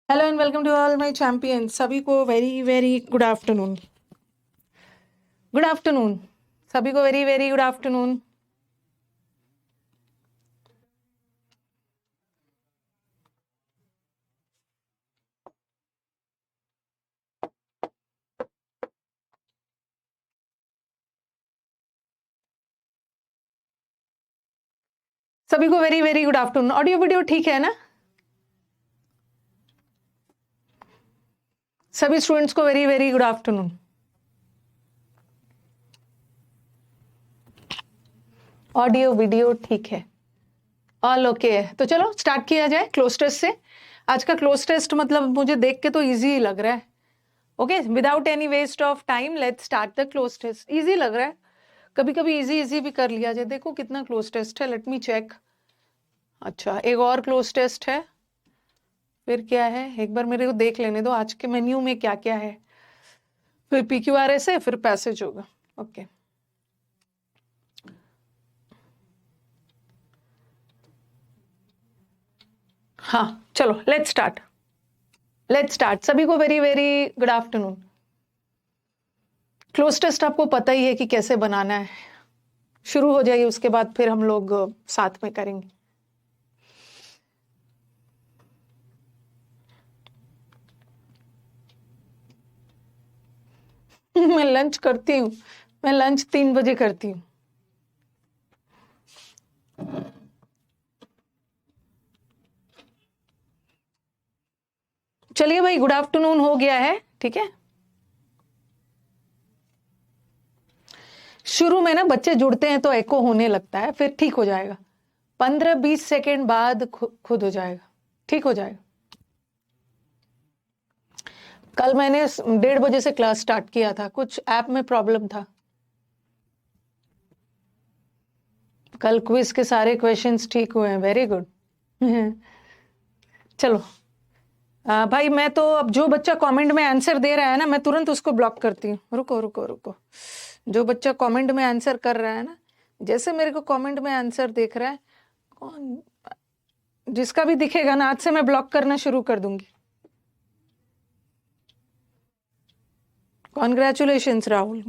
Hello and welcome to all my champions. सभी को very very good afternoon. Good afternoon सभी को, very very good afternoon. सभी को very very good afternoon. Audio video ठीक है ना? सभी स्टूडेंट्स को very very good afternoon. Audio video ठीक है, ऑल ओके है। तो चलो स्टार्ट किया जाए क्लोज टेस्ट से। आज का क्लोज टेस्ट मतलब मुझे देख के तो इजी लग रहा है। Okay, without any waste of time let's start the cloze test. Easy लग रहा है, कभी कभी इजी इजी भी कर लिया जाए। देखो कितना क्लोज टेस्ट है, लेट मी चेक। अच्छा, एक और क्लोज टेस्ट है। फिर क्या है, एक बार मेरे को देख लेने दो आज के मेन्यू में क्या क्या है। फिर PQRS है, फिर पैसेज होगा। ओके हाँ, चलो लेट्स स्टार्ट। Let's start. सभी को very very good afternoon. Cloze test आपको पता ही है कि कैसे बनाना है। शुरू हो जाइए, उसके बाद फिर हम लोग साथ में करेंगे। मैं लंच करती हूँ, मैं लंच 3 बजे करती हूँ। चलिए भाई, गुड आफ्टरनून हो गया है, ठीक है। शुरू में ना बच्चे जुड़ते हैं तो एको होने लगता है, फिर ठीक हो जाएगा। 15-20 सेकेंड बाद खुद हो जाएगा, ठीक हो जाएगा। कल मैंने 1:30 बजे से क्लास स्टार्ट किया था, कुछ ऐप में प्रॉब्लम था। कल क्विज के सारे क्वेश्चंस ठीक हुए हैं, वेरी गुड। चलो भाई, मैं तो अब जो बच्चा कमेंट में आंसर दे रहा है ना, मैं तुरंत उसको ब्लॉक करती हूँ। रुको रुको रुको, जो बच्चा कमेंट में आंसर कर रहा है ना, जैसे मेरे को कमेंट में आंसर देख रहा है, कौन जिसका भी दिखेगा ना, आज से मैं ब्लॉक करना शुरू कर दूंगी। Congratulations Rahul,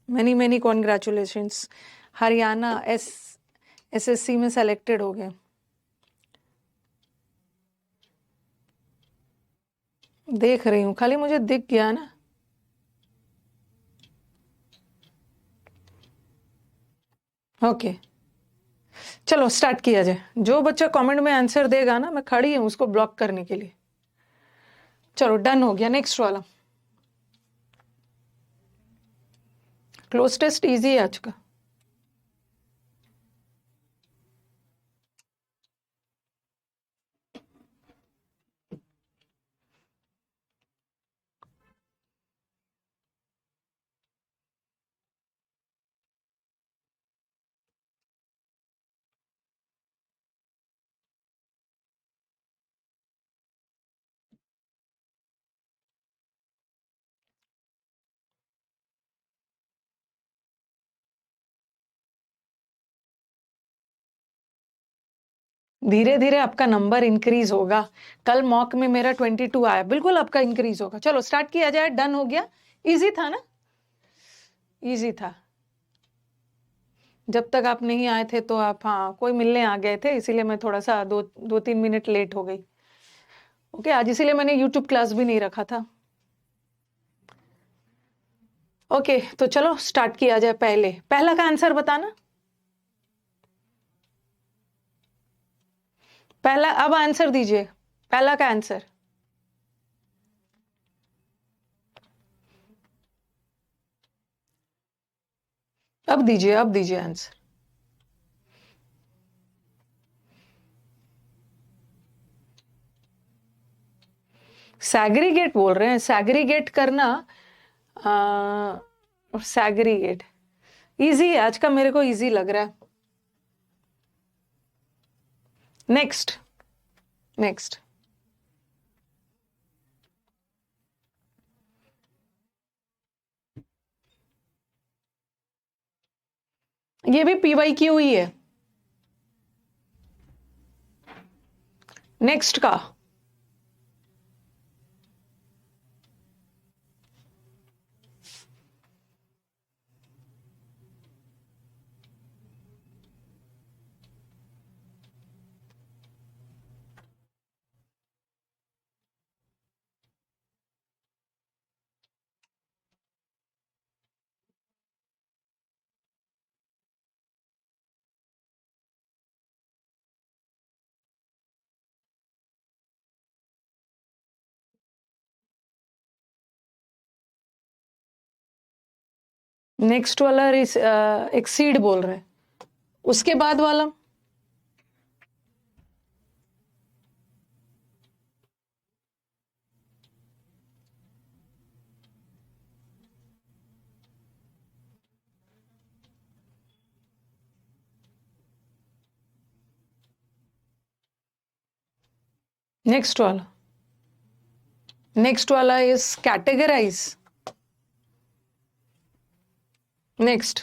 many many congratulations. Haryana SSC में सेलेक्टेड हो गए। देख रही हूँ, खाली मुझे दिख गया ना। ओके चलो स्टार्ट किया जाए। जो बच्चा कमेंट में आंसर देगा ना, मैं खड़ी हूँ उसको ब्लॉक करने के लिए। चलो डन हो गया। नेक्स्ट वाला क्लोज टेस्ट इजी है आज का। धीरे धीरे आपका नंबर इंक्रीज होगा। कल मॉक में मेरा 22 आया, बिल्कुल आपका इंक्रीज होगा। चलो स्टार्ट किया जाए। डन हो गया। इजी था ना? इजी था। जब तक आप नहीं आए थे तो आप, हाँ, कोई मिलने आ गए थे, इसीलिए मैं थोड़ा सा 2-3 मिनट लेट हो गई। ओके, आज इसीलिए मैंने यूट्यूब क्लास भी नहीं रखा था। ओके तो चलो स्टार्ट किया जाए। पहला का आंसर बताना। पहला, अब आंसर दीजिए। पहला का आंसर अब दीजिए, अब दीजिए आंसर। सैग्रीगेट बोल रहे हैं, सैग्रीगेट करना। सैग्रीगेट इजी है आज का, मेरे को इजी लग रहा है। Next next. ये भी PYQ ही है। नेक्स्ट का नेक्स्ट वाला एक्सीड बोल रहे हैं, उसके बाद वाला नेक्स्ट वाला is categorize. Next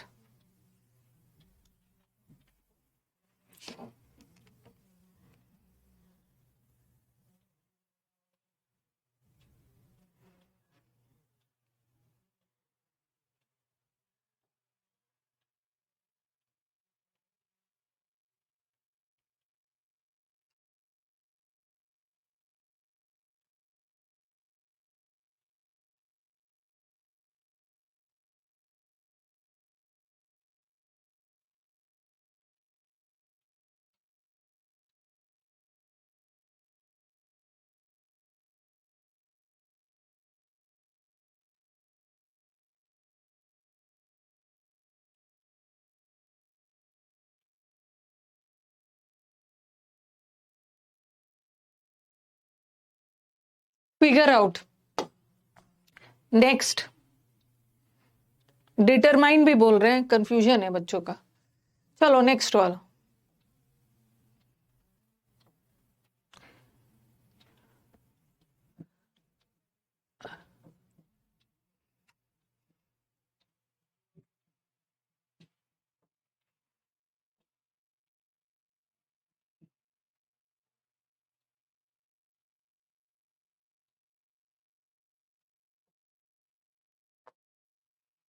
figure out. Next determine भी बोल रहे हैं, कंफ्यूजन है बच्चों का। चलो नेक्स्ट वाला।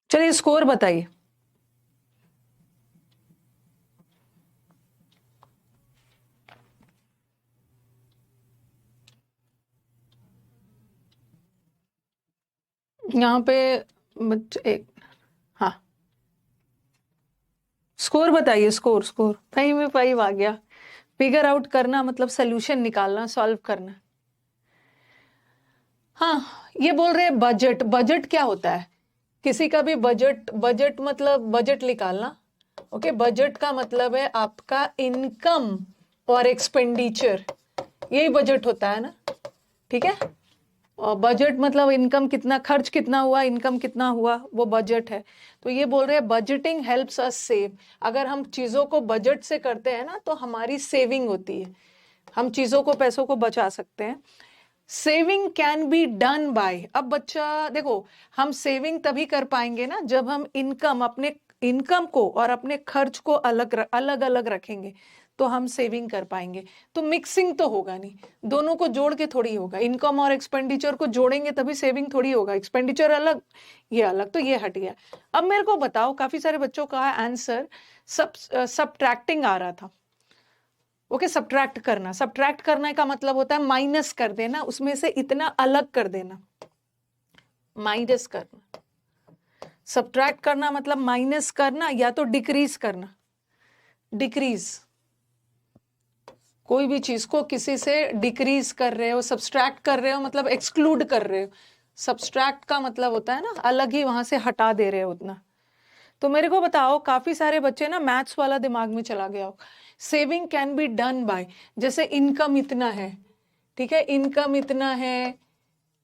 चलिए स्कोर बताइए। यहाँ पे एक, हाँ स्कोर बताइए। स्कोर स्कोर 5 में 5 आ गया। फिगर आउट करना मतलब सोल्यूशन निकालना, सॉल्व करना। हाँ ये बोल रहे हैं बजट। बजट क्या होता है? किसी का भी बजट, बजट मतलब बजट निकालना। ओके, बजट का मतलब है आपका इनकम और एक्सपेंडिचर, यही बजट होता है ना। ठीक है, और बजट मतलब इनकम कितना, खर्च कितना हुआ, इनकम कितना हुआ, वो बजट है। तो ये बोल रहे हैं बजटिंग हेल्प्स अस सेव। अगर हम चीजों को बजट से करते हैं ना तो हमारी सेविंग होती है, हम चीजों को, पैसों को बचा सकते हैं। Saving can be done bye, अब बच्चा देखो, हम सेविंग तभी कर पाएंगे ना जब हम इनकम, अपने इनकम को और अपने खर्च को अलग अलग रखेंगे, तो हम सेविंग कर पाएंगे। तो मिक्सिंग तो होगा नहीं, दोनों को जोड़ के थोड़ी होगा। इनकम और एक्सपेंडिचर को जोड़ेंगे तभी सेविंग थोड़ी होगा, एक्सपेंडिचर अलग ये अलग, तो ये हट गया। अब मेरे को बताओ, काफी सारे बच्चों का आंसर सब्ट्रैक्टिंग आ रहा था। ओके, सब्ट्रैक्ट करना, सब्ट्रैक्ट करने का मतलब होता है माइनस कर देना, उसमें से इतना अलग कर देना, माइनस करना। सब्ट्रैक्ट करना मतलब माइनस करना या तो डिक्रीज करना। डिक्रीज, कोई भी चीज को किसी से डिक्रीज कर रहे हो, सब्सट्रैक्ट कर रहे हो मतलब एक्सक्लूड कर रहे हो। सब्सट्रैक्ट का मतलब होता है ना अलग ही, वहां से हटा दे रहे हो उतना। तो मेरे को बताओ, काफी सारे बच्चे ना मैथ्स वाला दिमाग में चला गया हो। Saving can be done bye, जैसे इनकम इतना है, ठीक है, इनकम इतना है,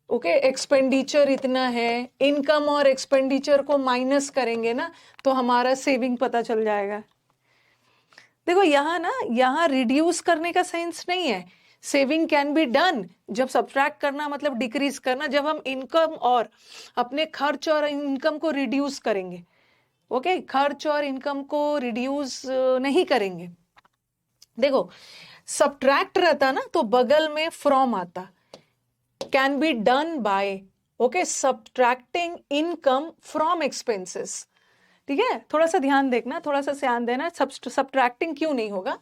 ओके, एक्सपेंडिचर इतना है, इनकम और एक्सपेंडिचर को माइनस करेंगे ना तो हमारा सेविंग पता चल जाएगा। देखो यहाँ ना, यहाँ रिड्यूस करने का सेंस नहीं है। सेविंग कैन बी डन, जब सब्ट्रैक्ट करना मतलब डिक्रीज करना, जब हम इनकम और अपने खर्च और इनकम को रिड्यूस करेंगे। ओके, खर्च और इनकम को रिड्यूस नहीं करेंगे। देखो सब्ट्रैक्ट रहता ना तो बगल में फ्रॉम आता, can be done bye, okay, subtracting income from expenses. ठीक है, थोड़ा सा ध्यान देखना, थोड़ा सा ध्यान देना, सब्ट्रैक्टिंग क्यों नहीं होगा।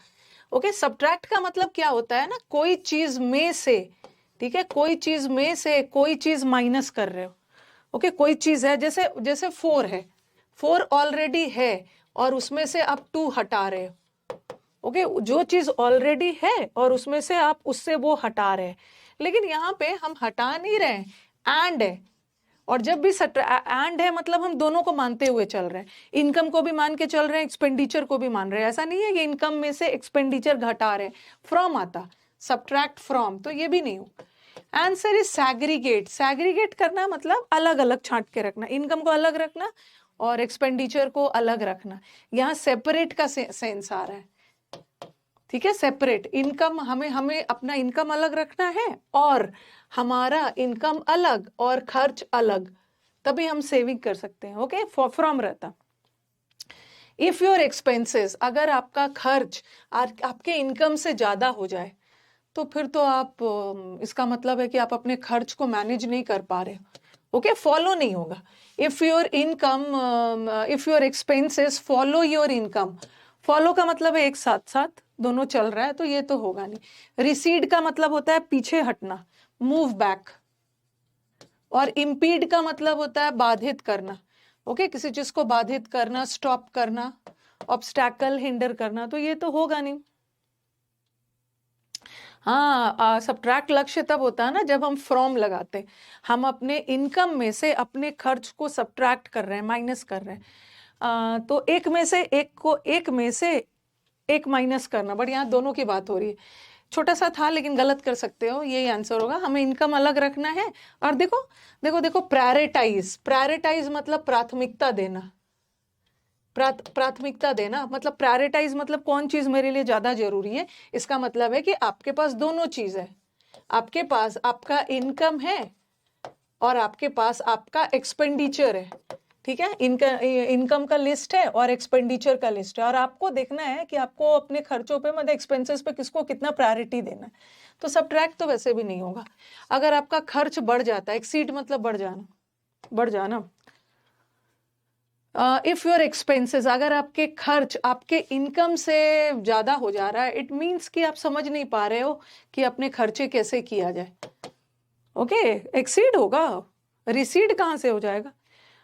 ओके, सब्ट्रैक्ट का मतलब क्या होता है ना, कोई चीज में से, ठीक है, कोई चीज में से कोई चीज माइनस कर रहे हो। ओके, कोई चीज है, जैसे जैसे 4 है, 4 ऑलरेडी है और उसमें से आप 2 हटा रहे हो। ओके, जो चीज ऑलरेडी है और उसमें से आप उससे वो हटा रहे हैं, लेकिन यहाँ पे हम हटा नहीं रहे, एंड है। और जब भी एंड है मतलब हम दोनों को मानते हुए चल रहे हैं, इनकम को भी मान के चल रहे हैं, एक्सपेंडिचर को भी मान रहे हैं। ऐसा नहीं है कि इनकम में से एक्सपेंडिचर घटा रहे हैं, फ्रॉम आता, सब्ट्रैक्ट फ्रॉम, तो ये भी नहीं हो। Answer is सैग्रीगेट। सैग्रीगेट करना मतलब अलग अलग छांट के रखना, इनकम को अलग रखना और एक्सपेंडिचर को अलग रखना। यहाँ सेपरेट का सेंस आ रहा है, ठीक है, सेपरेट। इनकम हमें अपना इनकम अलग रखना है और हमारा इनकम अलग और खर्च अलग, तभी हम सेविंग कर सकते हैं। ओके, फ्रॉम रहता। इफ योर एक्सपेंसेस, अगर आपका खर्च आपके इनकम से ज्यादा हो जाए तो फिर तो आप इसका मतलब है कि आप अपने खर्च को मैनेज नहीं कर पा रहे। ओके, फॉलो नहीं होगा। If your income, if your expenses follow your income, follow का मतलब है एक साथ साथ दोनों चल रहा है, तो ये तो होगा नहीं। रिसीड का मतलब होता है पीछे हटना, मूव बैक, और इम्पीड का मतलब होता है बाधित करना। ओके, किसी चीज को बाधित करना, स्टॉप करना, ऑब्स्टैकल, हिंडर करना, तो ये तो होगा नहीं। हाँ, सब्ट्रैक्ट लक्ष्य तब होता है ना जब हम फ्रॉम लगाते हैं, हम अपने इनकम में से अपने खर्च को सब्ट्रैक्ट कर रहे हैं, माइनस कर रहे हैं। तो एक में से एक माइनस करना, बट यहाँ दोनों की बात हो रही है। छोटा सा था लेकिन गलत कर सकते हो, यही आंसर होगा। हमें इनकम अलग रखना है। और देखो देखो देखो, प्रायोरिटाइज, प्रायोरिटाइज मतलब प्राथमिकता देना, प्राथमिकता देना मतलब प्रायोरिटाइज मतलब कौन चीज मेरे लिए ज्यादा जरूरी है। इसका मतलब है कि आपके पास दोनों चीज है, आपके पास आपका इनकम है और आपके पास आपका एक्सपेंडिचर है, ठीक है। इनकम का लिस्ट है और एक्सपेंडिचर का लिस्ट है, और आपको देखना है कि आपको अपने खर्चों पे मतलब एक्सपेंसेस पे किसको कितना प्रायोरिटी देना है। तो सब्ट्रैक्ट तो वैसे भी नहीं होगा। अगर आपका खर्च बढ़ जाता है, एक्सीड मतलब बढ़ जाना, बढ़ जाना। इफ योर एक्सपेंसेस, अगर आपके खर्च आपके इनकम से ज्यादा हो जा रहा है, इट मीन्स कि आप समझ नहीं पा रहे हो कि अपने खर्चे कैसे किया जाए। ओके, एक्सीड होगा, रिसीड कहाँ से हो जाएगा।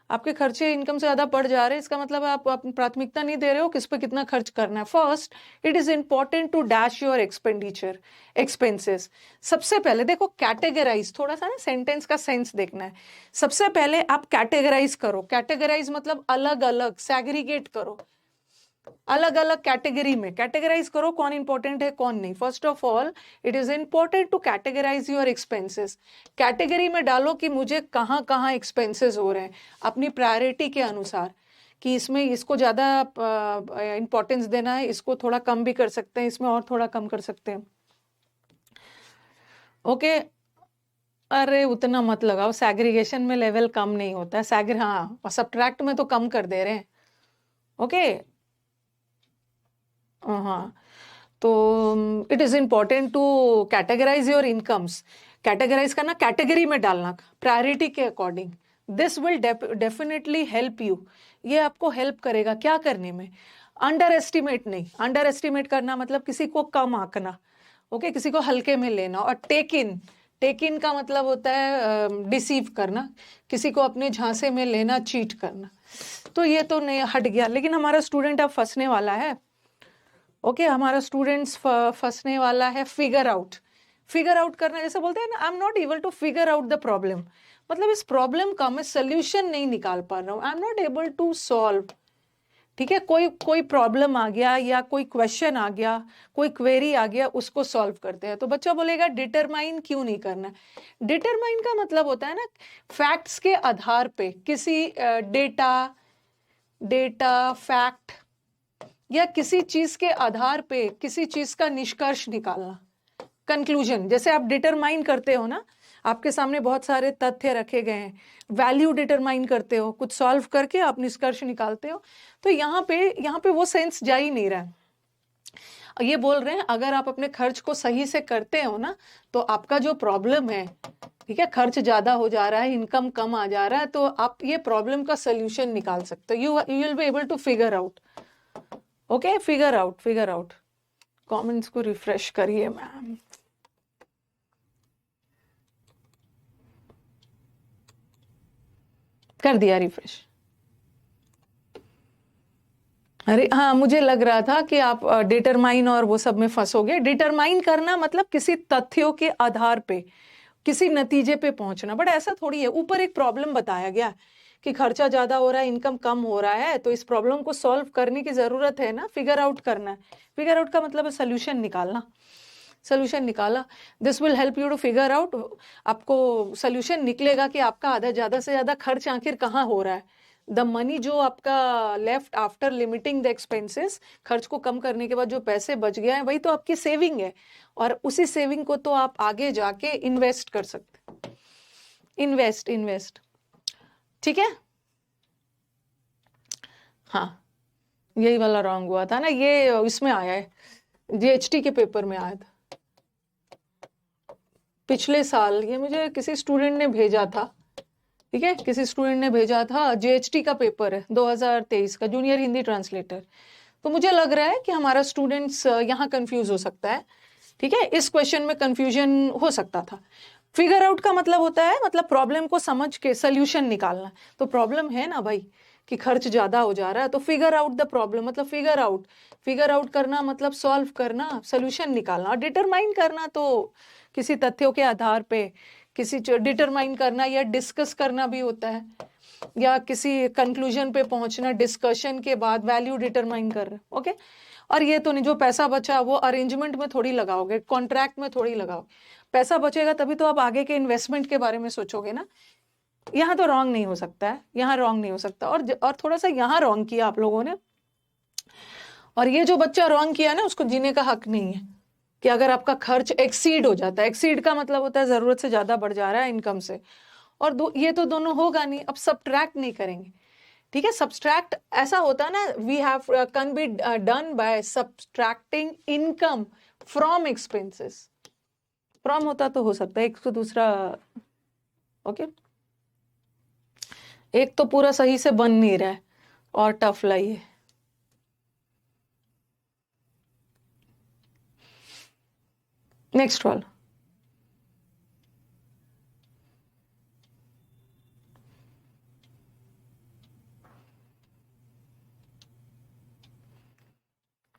आपके खर्चे इनकम से ज्यादा बढ़ जा रहे हैं, इसका मतलब आप प्राथमिकता नहीं दे रहे हो किस पे कितना खर्च करना है। First, it is important to dash your expenditure, expenses. सबसे पहले देखो, कैटेगराइज, थोड़ा सा ना सेंटेंस का सेंस देखना है। सबसे पहले आप कैटेगराइज करो, कैटेगराइज मतलब अलग अलग, सैग्रीगेट करो, अलग अलग कैटेगरी में कैटेगराइज करो, कौन इंपॉर्टेंट है कौन नहीं। First of all, it is important to categorize your expenses. Category में डालो कि मुझे कहाँ कहाँ एक्सपेंसेस हो रहे हैं, अपनी प्रायोरिटी के अनुसार, कि इसमें इसको ज्यादा इंपॉर्टेंस देना है, इसको थोड़ा कम भी कर सकते हैं, इसमें और थोड़ा कम कर सकते हैं। ओके, अरे उतना मत लगाओ, सैग्रीगेशन में लेवल कम नहीं होता है। हाँ, सब्ट्रैक्ट में तो कम कर दे रहे हैं। ओके, हाँ, तो it is important to categorize your incomes. Categorize करना, कैटेगरी में डालना प्रायोरिटी के according. This will definitely help you, ये आपको हेल्प करेगा क्या करने में। अंडर एस्टिमेट नहीं, अंडर एस्टिमेट करना मतलब किसी को कम आंकना, ओके, किसी को हल्के में लेना। और टेक इन का मतलब होता है डिसीव करना, किसी को अपने झांसे में लेना, चीट करना। तो ये तो नहीं, हट गया। लेकिन हमारा स्टूडेंट अब फंसने वाला है। ओके, हमारा स्टूडेंट्स फंसने वाला है। फिगर आउट करना, जैसे बोलते हैं ना, I am not able to figure out the problem, मतलब इस प्रॉब्लम का मैं सोल्यूशन नहीं निकाल पा रहा हूँ, I am not able to solve. ठीक है, कोई प्रॉब्लम आ गया या कोई क्वेश्चन आ गया, कोई क्वेरी आ गया, उसको सॉल्व करते हैं। तो बच्चा बोलेगा डिटरमाइन क्यों नहीं करना। डिटरमाइन का मतलब होता है ना, फैक्ट्स के आधार पे किसी डेटा फैक्ट या किसी चीज के आधार पे किसी चीज का निष्कर्ष निकालना, कंक्लूजन। जैसे आप डिटरमाइन करते हो ना, आपके सामने बहुत सारे तथ्य रखे गए हैं, वैल्यू डिटरमाइन करते हो, कुछ सॉल्व करके आप निष्कर्ष निकालते हो। तो यहाँ पे वो सेंस जा ही नहीं रहा है। ये बोल रहे हैं अगर आप अपने खर्च को सही से करते हो ना, तो आपका जो प्रॉब्लम है, ठीक है, खर्च ज्यादा हो जा रहा है, इनकम कम आ जा रहा है, तो आप ये प्रॉब्लम का सोल्यूशन निकाल सकते हो। You will be able to figure out. Okay, figure out. Comments को रिफ्रेश करिए मैम। कर दिया रिफ्रेश। अरे हाँ, मुझे लग रहा था कि आप डिटरमाइन और वो सब में फंसोगे। डिटरमाइन करना मतलब किसी तथ्यों के आधार पे किसी नतीजे पे पहुंचना। बट ऐसा थोड़ी है, ऊपर एक प्रॉब्लम बताया गया कि खर्चा ज्यादा हो रहा है, इनकम कम हो रहा है, तो इस प्रॉब्लम को सॉल्व करने की जरूरत है ना, फिगर आउट करना है। फिगर आउट का मतलब है सोल्यूशन निकालना। सोल्यूशन निकाला, this will help you to figure out. आपको सोल्यूशन निकलेगा कि आपका आधा ज्यादा से ज्यादा खर्च आखिर कहाँ हो रहा है। द मनी जो आपका left after limiting the expenses, खर्च को कम करने के बाद जो पैसे बच गया है, वही तो आपकी सेविंग है। और उसी सेविंग को तो आप आगे जाके इन्वेस्ट कर सकते। इन्वेस्ट इन्वेस्ट, ठीक है। हाँ, यही वाला रॉन्ग हुआ था ना, ये इसमें आया है, जीएचटी के पेपर में आया था पिछले साल। ये मुझे किसी स्टूडेंट ने भेजा था, ठीक है, किसी स्टूडेंट ने भेजा था। जीएचटी का पेपर है 2023 का, जूनियर हिंदी ट्रांसलेटर। तो मुझे लग रहा है कि हमारा स्टूडेंट्स यहाँ कंफ्यूज हो सकता है, ठीक है, इस क्वेश्चन में कंफ्यूजन हो सकता था। फिगर आउट का मतलब होता है, मतलब प्रॉब्लम को समझ के सोल्यूशन निकालना। तो प्रॉब्लम है ना भाई कि खर्च ज्यादा हो जा रहा है, तो फिगर आउट द प्रॉब्लम, मतलब फिगर आउट करना मतलब सॉल्व करना, सोल्यूशन निकालना। और डिटरमाइन करना तो किसी तथ्यों के आधार पे किसी डिटरमाइन करना या डिस्कस करना भी होता है, या किसी कंक्लूजन पे पहुंचना, डिस्कशन के बाद वैल्यू डिटरमाइन कर रहे, ओके। और ये तो नहीं, जो पैसा बचा वो अरेंजमेंट में थोड़ी लगाओगे, कॉन्ट्रैक्ट में थोड़ी लगाओगे। पैसा बचेगा तभी तो आप आगे के इन्वेस्टमेंट के बारे में सोचोगे ना। यहाँ तो रॉन्ग नहीं हो सकता है, यहाँ रॉन्ग नहीं हो सकता। और थोड़ा सा यहाँ रॉन्ग किया आप लोगों ने। और ये जो बच्चा रॉन्ग किया ना, उसको जीने का हक नहीं है। कि अगर आपका खर्च एक्सीड हो जाता है, एक्सीड का मतलब होता है जरूरत से ज्यादा बढ़ जा रहा है इनकम से, और ये तो दोनों होगा नहीं। अब सब्ट्रैक्ट नहीं करेंगे, ठीक है। सब्ट्रैक्ट ऐसा होता है ना, we have can be done by subtracting income from expenses. From होता तो हो सकता है, एक तो दूसरा, ओके। एक तो पूरा सही से बन नहीं रहा है और टफ लाइए। नेक्स्ट वाला,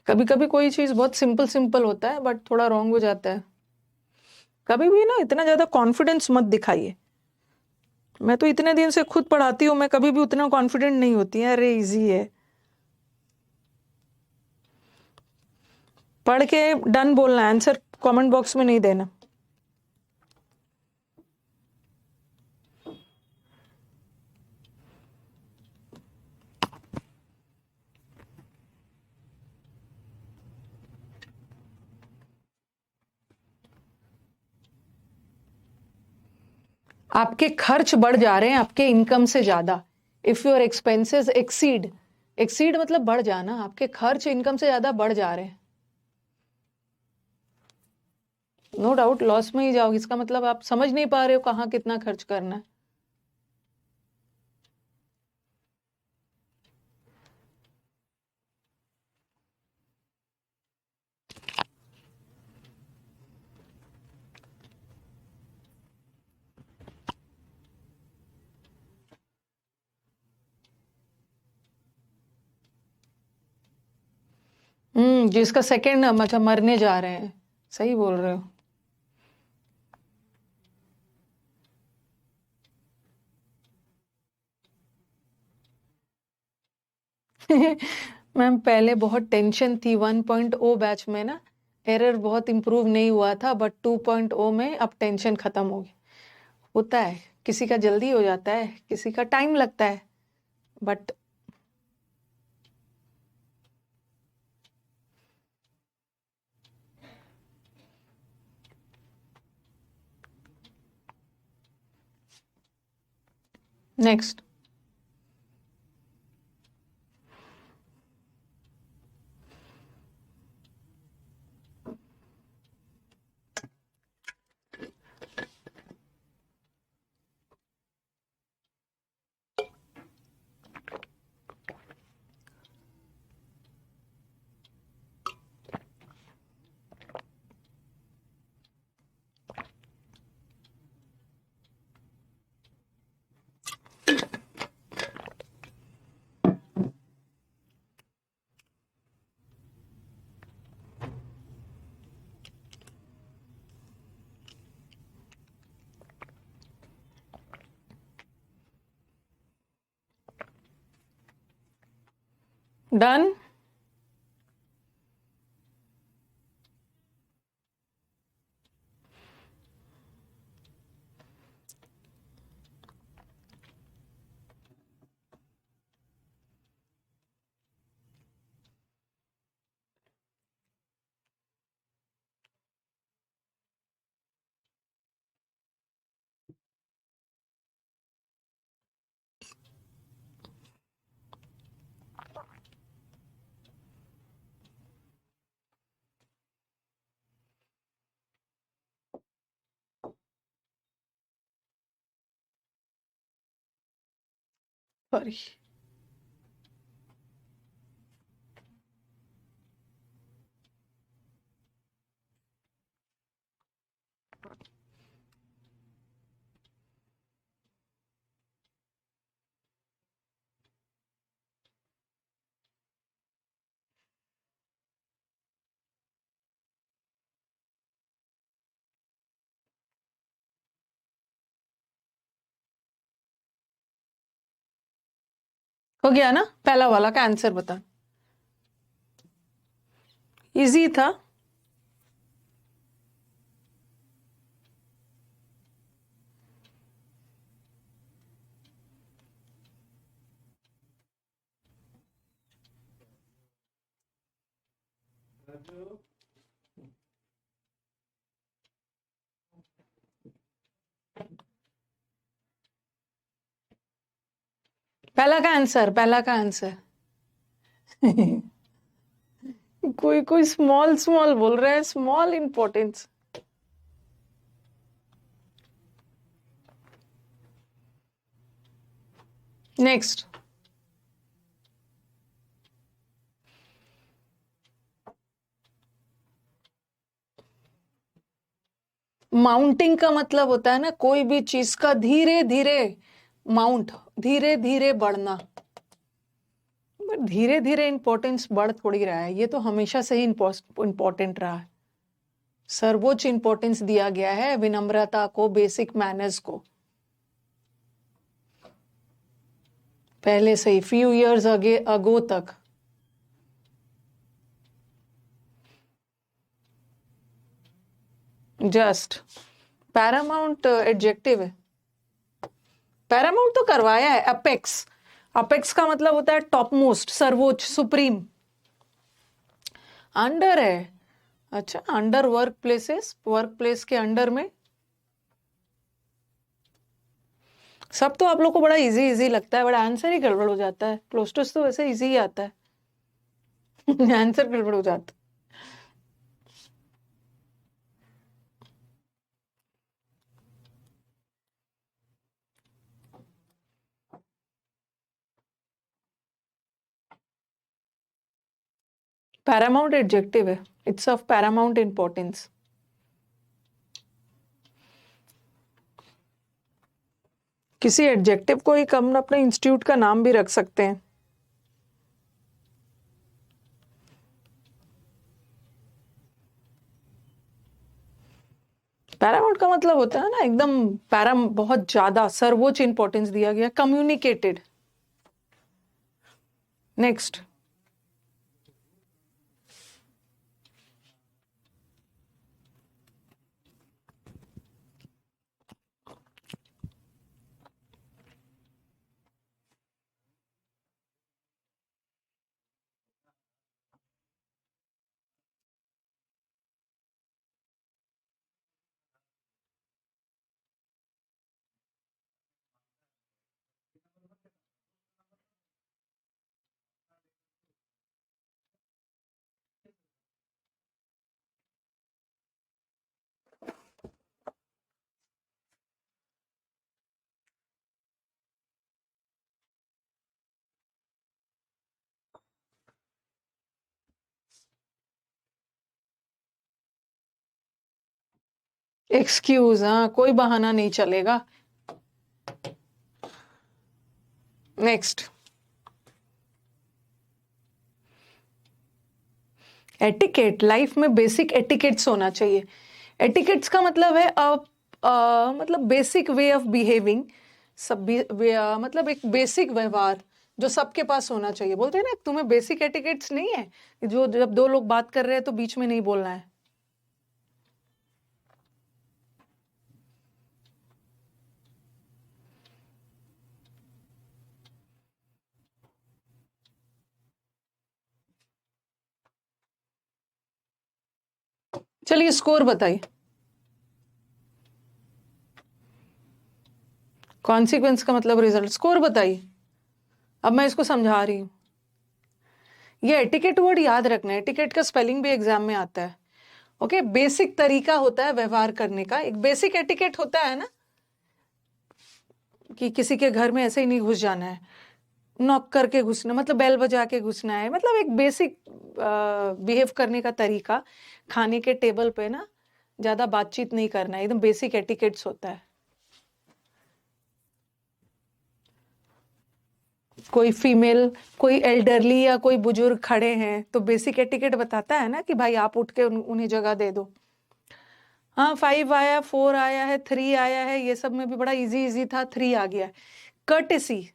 कभी कभी कोई चीज बहुत सिंपल सिंपल होता है बट थोड़ा रॉन्ग हो जाता है। कभी भी ना इतना ज्यादा कॉन्फिडेंस मत दिखाइए। मैं तो इतने दिन से खुद पढ़ाती हूँ, मैं कभी भी उतना कॉन्फिडेंट नहीं होती है। अरे इजी है, पढ़ के डन बोलना, आंसर कमेंट बॉक्स में नहीं देना। आपके खर्च बढ़ जा रहे हैं आपके इनकम से ज्यादा। If your expenses exceed, exceed मतलब बढ़ जाना, आपके खर्च इनकम से ज्यादा बढ़ जा रहे हैं, नो डाउट लॉस में ही जाओगे। इसका मतलब आप समझ नहीं पा रहे हो कहाँ कितना खर्च करना है। जिसका सेकंड मतलब मरने जा रहे हैं, सही बोल रहे हो। मैम पहले बहुत टेंशन थी 1.0 बैच में ना, एरर बहुत इम्प्रूव नहीं हुआ था, बट 2.0 में अब टेंशन खत्म हो गई। होता है, किसी का जल्दी हो जाता है, किसी का टाइम लगता है, बट नेक्स्ट। डन। सॉरी। हो गया ना? पहला वाला का आंसर बता। इजी था। पहला का आंसर, पहला का आंसर। कोई कोई स्मॉल स्मॉल बोल रहा है, स्मॉल इंपॉर्टेंस। नेक्स्ट। माउंटिंग का मतलब होता है ना कोई भी चीज का धीरे धीरे माउंट, धीरे धीरे बढ़ना। बट धीरे धीरे इंपॉर्टेंस बढ़ थोड़ी रहा है, ये तो हमेशा से ही इंपॉर्टेंट रहा है। सर्वोच्च इंपॉर्टेंस दिया गया है विनम्रता को, बेसिक मैनर्स को, पहले से ही फ्यू इयर्स अगो तक। जस्ट पैरामाउंट एडजेक्टिव है। पैरामाउंट तो करवाया है। अपेक्स, अपेक्स का मतलब होता है टॉप मोस्ट, सर्वोच्च, सुप्रीम। अंडर है, अच्छा under work places, work place के अंडर में। सब तो आप लोग को बड़ा इजी इजी लगता है, बड़ा आंसर ही गड़बड़ हो जाता है। क्लोस्टस तो वैसे इजी ही आता है। आंसर गड़बड़ हो जाता है। पैरामाउंट एडजेक्टिव है, इट्स ऑफ पैरामाउंट इंपॉर्टेंस। किसी एडजेक्टिव को ही हम अपने इंस्टीट्यूट का नाम भी रख सकते हैं। पैरामाउंट का मतलब होता है ना एकदम बहुत ज्यादा सर्वोच्च इंपॉर्टेंस दिया गया, कम्युनिकेटेड। नेक्स्ट। एक्सक्यूज, हाँ कोई बहाना नहीं चलेगा। नेक्स्ट। एटिकेट, लाइफ में बेसिक एटिकेट्स होना चाहिए। एटिकेट्स का मतलब है मतलब बेसिक वे ऑफ बिहेविंग, सब मतलब एक बेसिक व्यवहार, जो सबके पास होना चाहिए। बोलते हैं ना, तुम्हें बेसिक एटिकेट्स नहीं है जो जब दो लोग बात कर रहे हैं तो बीच में नहीं बोलना है। चलिए स्कोर बताइए। कॉन्सिक्वेंस का मतलब रिजल्ट, स्कोर बताइए। अब मैं इसको समझा रही हूँ। ये एटिकेट वर्ड याद रखना है, एटिकेट का स्पेलिंग भी एग्जाम में आता है। ओके, बेसिक तरीका होता है व्यवहार करने का, एक बेसिक एटिकेट होता है ना, कि किसी के घर में ऐसे ही नहीं घुस जाना है, नॉक करके घुसना, मतलब बेल बजा के घुसना है, मतलब एक बेसिक बिहेव करने का तरीका। खाने के टेबल पे ना ज्यादा बातचीत नहीं करना है, एकदम बेसिक एटिकेट्स होता है। कोई फीमेल, कोई एल्डरली या कोई बुजुर्ग खड़े हैं तो बेसिक एटिकेट बताता है ना कि भाई आप उठ के उन्हें जगह दे दो। हाँ, 5 आया, 4 आया है, 3 आया है, ये सब में भी बड़ा इजी इजी था, 3 आ गया है। कर्टेसी,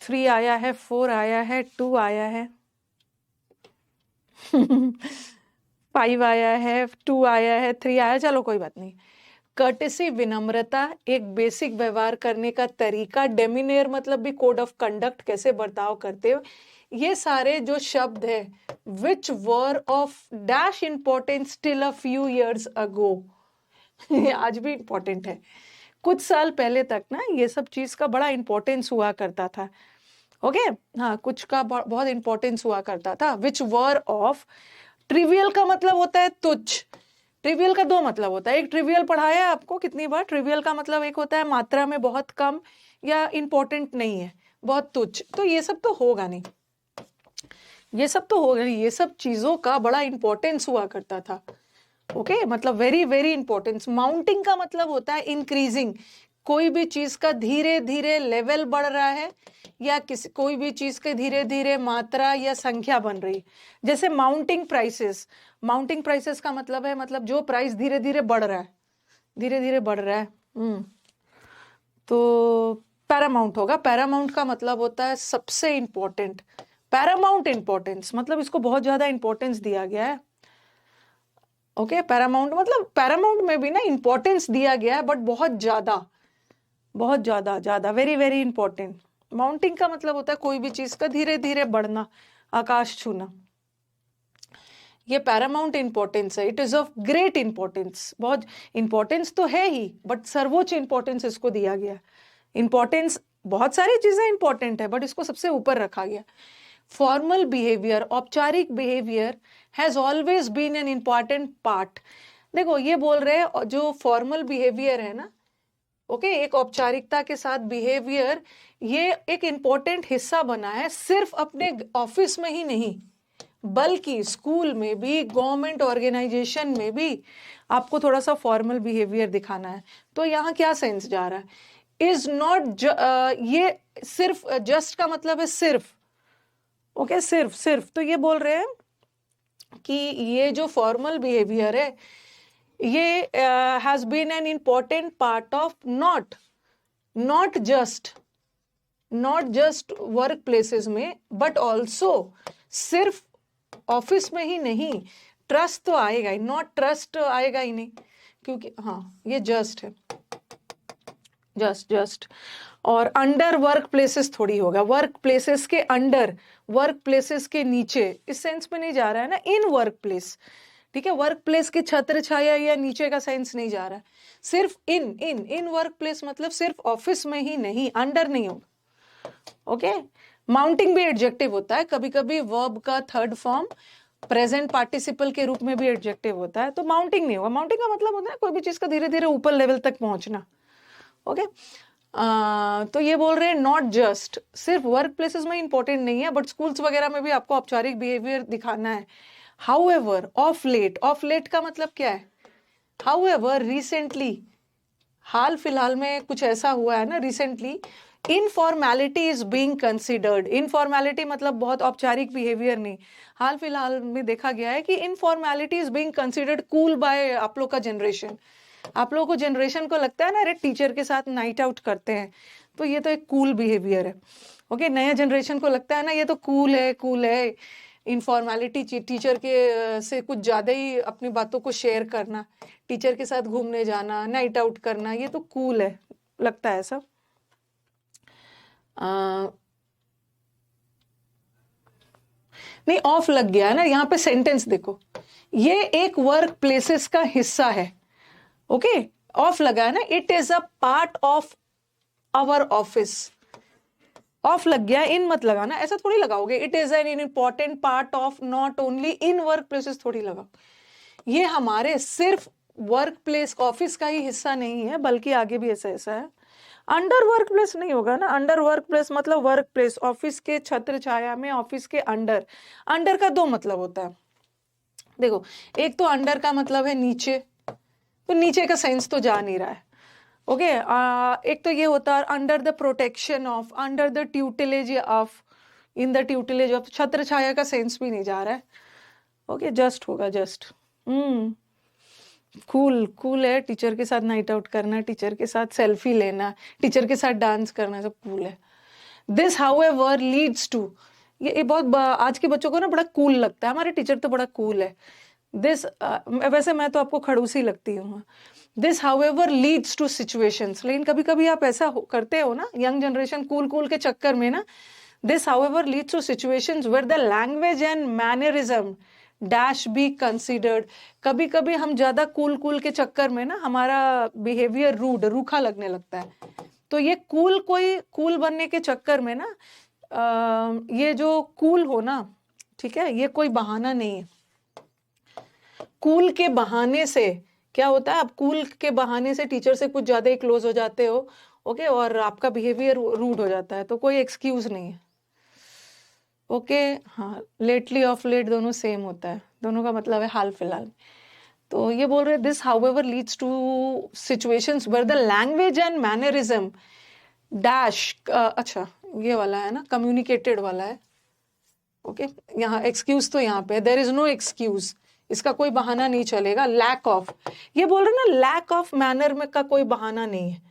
3 आया है, 4 आया है, 2 आया है, 5 आया है, 2 आया है, 3 आया, चलो कोई बात नहीं। कर्टेसी विनम्रता, एक बेसिक व्यवहार करने का तरीका। डेमिनेयर मतलब भी कोड ऑफ कंडक्ट, कैसे बर्ताव करते हो। ये सारे जो शब्द है, which were of dash importance till a few years ago, आज भी इंपॉर्टेंट है। कुछ साल पहले तक ना ये सब चीज का बड़ा इंपॉर्टेंस हुआ करता था। ओके, हाँ, कुछ का बहुत इंपॉर्टेंस हुआ करता था। विच वर ऑफ, ट्रिवियल का मतलब होता है तुच्छ। ट्रिवियल का दो मतलब होता है, एक ट्रिवियल पढ़ाया है आपको कितनी बार। ट्रिवियल का मतलब एक होता है मात्रा में बहुत कम या इंपॉर्टेंट नहीं है, बहुत तुच्छ। तो ये सब तो होगा नहीं, ये सब तो होगा नहीं, ये सब चीजों का बड़ा इंपॉर्टेंस हुआ करता था। ओके, मतलब वेरी वेरी इंपॉर्टेंस। माउंटिंग का मतलब होता है इंक्रीजिंग, कोई भी चीज का धीरे धीरे लेवल बढ़ रहा है, या किसी कोई भी चीज के धीरे धीरे मात्रा या संख्या बन रही। जैसे माउंटिंग प्राइसेस, माउंटिंग प्राइसेस का मतलब है, मतलब जो प्राइस धीरे धीरे बढ़ रहा है, धीरे धीरे बढ़ रहा है। तो पैरामाउंट होगा। पैरामाउंट का मतलब होता है सबसे इंपॉर्टेंट। पैरामाउंट इंपॉर्टेंस मतलब इसको बहुत ज्यादा इंपॉर्टेंस दिया गया है। ओके, पैरामाउंट मतलब पैरामाउंट में भी ना इंपॉर्टेंस दिया गया है, बट बहुत ज्यादा, बहुत ज्यादा, ज्यादा, वेरी वेरी इंपॉर्टेंट। माउंटिंग का मतलब होता है कोई भी चीज का धीरे धीरे बढ़ना, आकाश छूना। ये पैरामाउंट इंपॉर्टेंस है, it is of great importance. बहुत इंपॉर्टेंस तो है ही, बट सर्वोच्च इंपॉर्टेंस इसको दिया गया। इंपॉर्टेंस, बहुत सारी चीजें इंपॉर्टेंट है, बट इसको सबसे ऊपर रखा गया। फॉर्मल बिहेवियर, औपचारिक behaviour has always been an important part. देखो ये बोल रहे हैं जो फॉर्मल बिहेवियर है ना, ओके, एक औपचारिकता के साथ बिहेवियर, ये एक इंपॉर्टेंट हिस्सा बना है, सिर्फ अपने ऑफिस में ही नहीं बल्कि स्कूल में भी, गवर्नमेंट ऑर्गेनाइजेशन में भी आपको थोड़ा सा फॉर्मल बिहेवियर दिखाना है। तो यहाँ क्या सेंस जा रहा है, इज नॉट, ये सिर्फ, जस्ट का मतलब है सिर्फ। ओके, सिर्फ सिर्फ, तो ये बोल रहे हैं कि ये जो फॉर्मल बिहेवियर है, ये has been an important part of not just work places में, बट ऑल्सो, सिर्फ ऑफिस में ही नहीं, ट्रस्ट तो आएगा ही, नॉट ट्रस्ट आएगा ही नहीं, क्योंकि हाँ ये जस्ट है, जस्ट। और अंडर वर्क प्लेसेस थोड़ी होगा, वर्क प्लेसेस के अंडर, वर्क प्लेसेस के नीचे, इस सेंस में नहीं जा रहा है ना, इन वर्क प्लेस। ठीक है, वर्क प्लेस के छत्र छाया या नीचे का सेंस नहीं जा रहा है, सिर्फ इन वर्क प्लेस मतलब सिर्फ ऑफिस में ही नहीं, अंडर नहीं होगा। ओके, माउंटिंग भी एडजेक्टिव होता है, कभी कभी वर्ब का थर्ड फॉर्म प्रेजेंट पार्टिसिपल के रूप में भी एडजेक्टिव होता है, तो माउंटिंग नहीं होगा। माउंटिंग का मतलब होता है कोई भी चीज का धीरे धीरे ऊपर लेवल तक पहुंचना। ओके, तो ये बोल रहे हैं नॉट जस्ट, सिर्फ वर्क प्लेसेस में इंपॉर्टेंट नहीं है, बट स्कूल्स वगैरह में भी आपको औपचारिक बिहेवियर दिखाना है। हाउएवर, ऑफ लेट का मतलब क्या है, हाउएवर रिसेंटली, हाल फिलहाल में कुछ ऐसा हुआ है ना रिसेंटली, इनफॉर्मेलिटी इज बीइंग कंसिडर्ड। इनफॉर्मेलिटी मतलब बहुत औपचारिक बिहेवियर नहीं, हाल फिलहाल में देखा गया है कि informality is being considered cool by आप लोग का जनरेशन। आप लोगों को जनरेशन को लगता है ना, अरे टीचर के साथ नाइट आउट करते हैं, तो ये तो एक कूल बिहेवियर है। ओके, नया जनरेशन को लगता है ना ये तो कूल है, इनफॉर्मेलिटी, टीचर के से कुछ ज़्यादा ही अपनी बातों को शेयर करना, टीचर के साथ घूमने जाना, नाइट आउट करना, ये तो कूल है, लगता है सब। नहीं, ऑफ लग गया है ना, यहाँ पे सेंटेंस देखो, ये एक वर्क प्लेसेस का हिस्सा है। ओके, ऑफ लगा है ना, it is a part of our office. Of लग गया, इन मत लगाना, ऐसा थोड़ी लगाओगे। It is an important part of not only in work places थोड़ी लगाओ। ये हमारे सिर्फ वर्क प्लेस ऑफिस का ही हिस्सा नहीं है, बल्कि आगे भी ऐसा है। अंडर वर्क प्लेस नहीं होगा ना, अंडर वर्क प्लेस मतलब वर्क प्लेस, ऑफिस के छत्र छाया में, ऑफिस के अंडर। अंडर का दो मतलब होता है, देखो, एक तो अंडर का मतलब है नीचे, तो नीचे का सेंस तो जा नहीं रहा है। ओके, एक तो ये होता है under the protection of, under the ट्यूटिलेज of, in the ट्यूटिलेज of, छत्र छाया का सेंस भी नहीं जा रहा है। ओके, जस्ट होगा, जस्ट। कूल है, टीचर के साथ नाइट आउट करना, टीचर के साथ सेल्फी लेना, टीचर के साथ डांस करना, सब कूल है। दिस हाउएवर लीड्स टू, ये बहुत आज के बच्चों को ना बड़ा कूल लगता है, हमारे टीचर तो बड़ा कूल है। दिस वैसे मैं तो आपको खड़ूसी लगती हूँ। This however leads to situations, लेकिन कभी कभी आप ऐसा करते हो ना, यंग जनरेशन कूल के चक्कर में ना, this however leads to situations where the language and mannerism dash be considered. कभी कभी हम ज्यादा कूल के चक्कर में ना हमारा बिहेवियर रूखा लगने लगता है। तो ये कूल बनने के चक्कर में ना, ये जो कूल हो ना, ठीक है, ये कोई बहाना नहीं है। कूल के बहाने से क्या होता है, आप कूल के बहाने से टीचर से कुछ ज्यादा ही क्लोज हो जाते हो, ओके, और आपका बिहेवियर रूड हो जाता है, तो कोई एक्सक्यूज नहीं है। ओके, हाँ, लेटली ऑफ लेट दोनों सेम होता है, दोनों का मतलब है हाल फिलहाल में। तो ये बोल रहे this however leads to situations where the language and mannerism dash, अच्छा ये वाला है ना, कम्युनिकेटेड वाला है। ओके, यहाँ एक्सक्यूज तो यहाँ पे देयर इज नो एक्सक्यूज, इसका कोई बहाना नहीं चलेगा। लैक ऑफ, ये बोल रहे ना लैक ऑफ मैनर में का कोई बहाना नहीं है।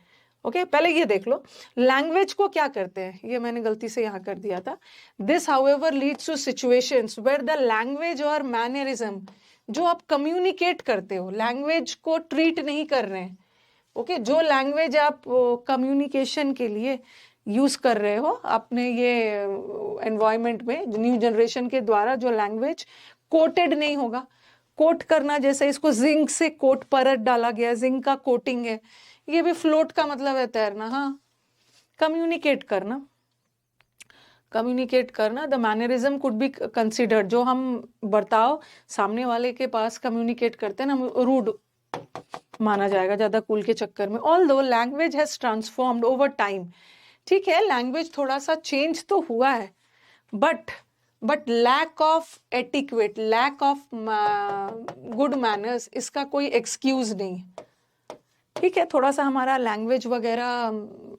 ओके, पहले ये देख लो, लैंग्वेज को क्या करते हैं, ये मैंने गलती से यहाँ कर दिया था। This however leads to situations where the language और मैनरिज्म, जो आप कम्युनिकेट करते हो, लैंग्वेज को ट्रीट नहीं कर रहे हैं। ओके, जो लैंग्वेज आप कम्युनिकेशन के लिए यूज कर रहे हो अपने ये एनवायरमेंट में, न्यू जनरेशन के द्वारा जो लैंग्वेज कोटेड नहीं होगा, कोट करना, जैसे इसको जिंक से कोट परत डाला गया, जिंक का कोटिंग है, ये भी फ्लोट का मतलब है तैरना। हाँ, कम्युनिकेट करना, the mannerism could be considered, जो हम बर्ताव सामने वाले के पास कम्युनिकेट करते हैं ना, रूड माना जाएगा ज्यादा कूल के चक्कर में। Although language has transformed over time, ठीक है, लैंग्वेज थोड़ा सा चेंज तो हुआ है, but lack of etiquette, lack of good manners, इसका कोई एक्सक्यूज नहीं। ठीक है, थोड़ा सा हमारा लैंग्वेज वगैरह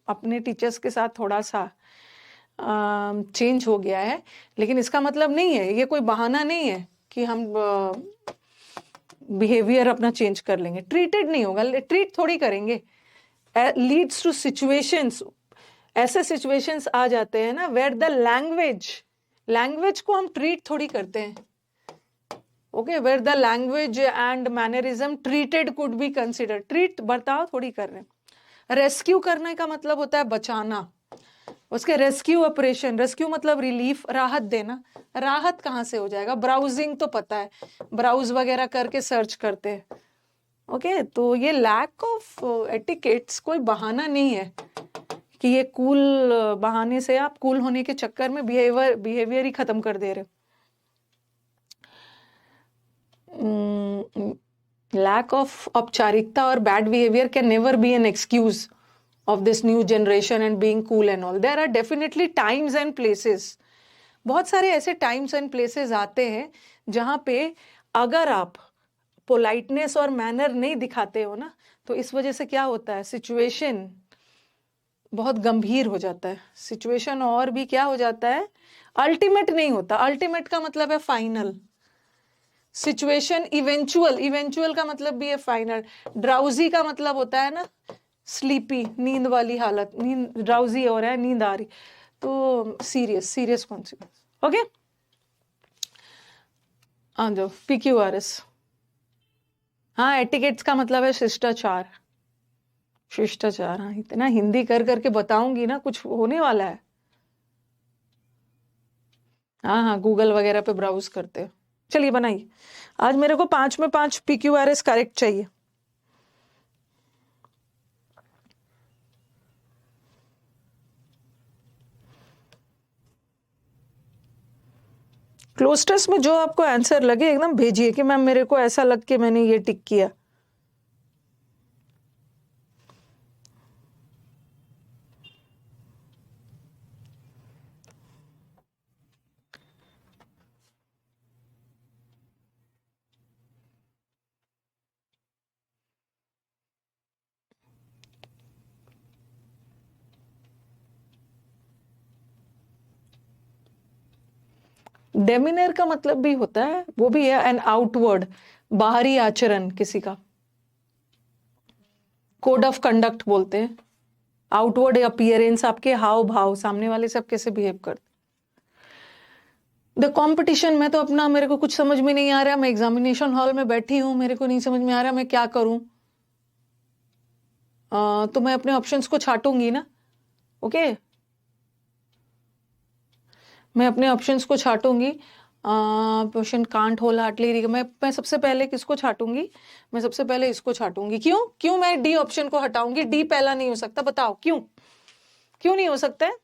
अपने टीचर्स के साथ थोड़ा सा चेंज हो गया है, लेकिन इसका मतलब नहीं है, ये कोई बहाना नहीं है कि हम बिहेवियर अपना चेंज कर लेंगे। ट्रीटेड नहीं होगा, ट्रीट थोड़ी करेंगे। लीड्स टू सिचुएशंस, ऐसे सिचुएशंस आ जाते हैं ना वेयर द लैंग्वेज को हम ट्रीट थोड़ी करते हैं। Okay, where the language and mannerism treated could be consider, treat बर्ताव थोड़ी कर रहे हैं। रेस्क्यू करने का मतलब होता है बचाना, उसके रेस्क्यू ऑपरेशन, रेस्क्यू मतलब रिलीफ, राहत देना। राहत कहाँ से हो जाएगा, ब्राउजिंग तो पता है, ब्राउज वगैरह करके सर्च करते हैं। ओके, तो ये लैक ऑफ एटिकेट्स कोई बहाना नहीं है कि ये कूल बहाने से आप कूल होने के चक्कर में बिहेवियर ही खत्म कर दे रहे हो। लैक ऑफ औपचारिकता और bad behaviour can never be an excuse of this new generation and being cool and all. There are definitely times and places. बहुत सारे ऐसे times and places आते हैं जहाँ पे अगर आप politeness और manner नहीं दिखाते हो ना, तो इस वजह से क्या होता है, situation बहुत गंभीर हो जाता है। situation और भी क्या हो जाता है, ultimate नहीं होता। ultimate का मतलब है final, situation eventual का मतलब भी है final, drowsy का मतलब होता है ना स्लीपी, नींद वाली हालत, नींद ड्राउजी हो रहा है, नींद आ रही, तो सीरियस कॉन्सिक्वेंस। ओके, आ जाओ PQRS। हाँ, एटिकेट्स का मतलब है शिष्टाचार। शिष्टाचार, हाँ, इतना हिंदी कर करके बताऊंगी ना, कुछ होने वाला है। हाँ हाँ, गूगल वगैरह पे ब्राउज करते हो। चलिए बनाइए। आज मेरे को 5 में 5 PQRS करेक्ट चाहिए। क्लोज टेस्ट में जो आपको आंसर लगे एकदम भेजिए कि मैम मेरे को ऐसा लग के मैंने ये टिक किया। डेमिनर का मतलब भी होता है, वो भी है एन आउटवर्ड, बाहरी आचरण किसी का। कोड ऑफ कंडक्ट बोलते हैं। आउटवर्ड अपीयरेंस, आपके हाव भाव, सामने वाले से आप कैसे बिहेव करते। द कंपटीशन में तो अपना, मेरे को कुछ समझ में नहीं आ रहा, मैं एग्जामिनेशन हॉल में बैठी हूं, मेरे को नहीं समझ में आ रहा मैं क्या करूं, तो मैं अपने ऑप्शंस को छाटूंगी ना। ओके, मैं अपने ऑप्शंस को छाटूंगी। क्वेश्चन कांट होल हार्टली, मैं सबसे पहले किसको छाटूंगी, मैं सबसे पहले इसको छाटूंगी। क्यों क्यों मैं डी ऑप्शन को हटाऊंगी? डी पहला नहीं हो सकता, बताओ क्यों, क्यों नहीं हो सकता है?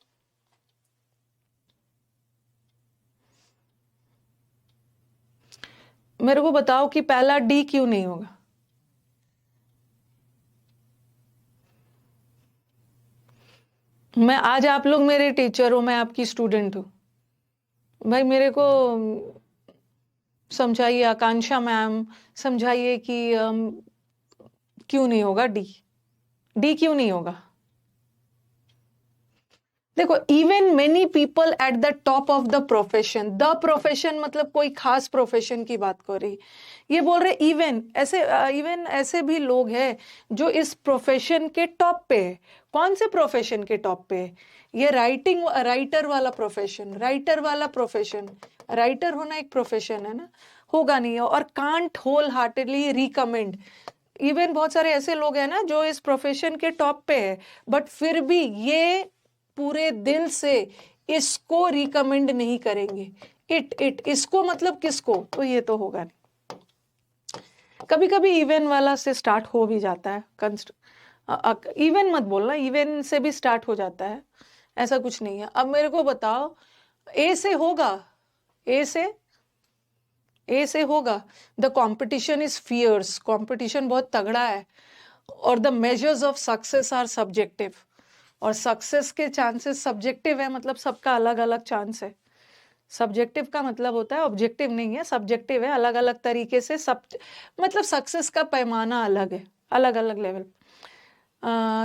मेरे को बताओ कि पहला डी क्यों नहीं होगा। मैं, आज आप लोग मेरे टीचर हो, मैं आपकी स्टूडेंट हूं भाई, मेरे को समझाइए, आकांक्षा मैम समझाइए कि क्यों नहीं होगा डी, डी क्यों नहीं होगा। देखो, even many people at the top of the profession मतलब कोई खास प्रोफेशन की बात कर रही, ये बोल रहे इवन ऐसे भी लोग हैं जो इस प्रोफेशन के टॉप पे है। कौन से प्रोफेशन के टॉप पे है? ये राइटर वाला प्रोफेशन, राइटर होना एक प्रोफेशन है ना, होगा नहीं। और can't wholeheartedly recommend, even बहुत सारे ऐसे लोग हैं ना जो इस प्रोफेशन के टॉप पे है, बट फिर भी ये पूरे दिल से इसको रिकमेंड नहीं करेंगे। इसको मतलब किसको, तो ये तो होगा नहीं। कभी कभी इवन वाला से स्टार्ट हो भी जाता है, इवन मत बोलना, इवन से भी स्टार्ट हो जाता है, ऐसा कुछ नहीं है। अब मेरे को बताओ, ए से होगा, ए से होगा। The competition is fierce, competition बहुत तगड़ा है, और the measures of success are subjective, और सक्सेस के चांसेस सब्जेक्टिव है, मतलब सबका अलग अलग चांस है। सब्जेक्टिव का मतलब होता है ऑब्जेक्टिव नहीं है, सब्जेक्टिव है, अलग अलग तरीके से सब, मतलब सक्सेस का पैमाना अलग है, अलग अलग लेवल।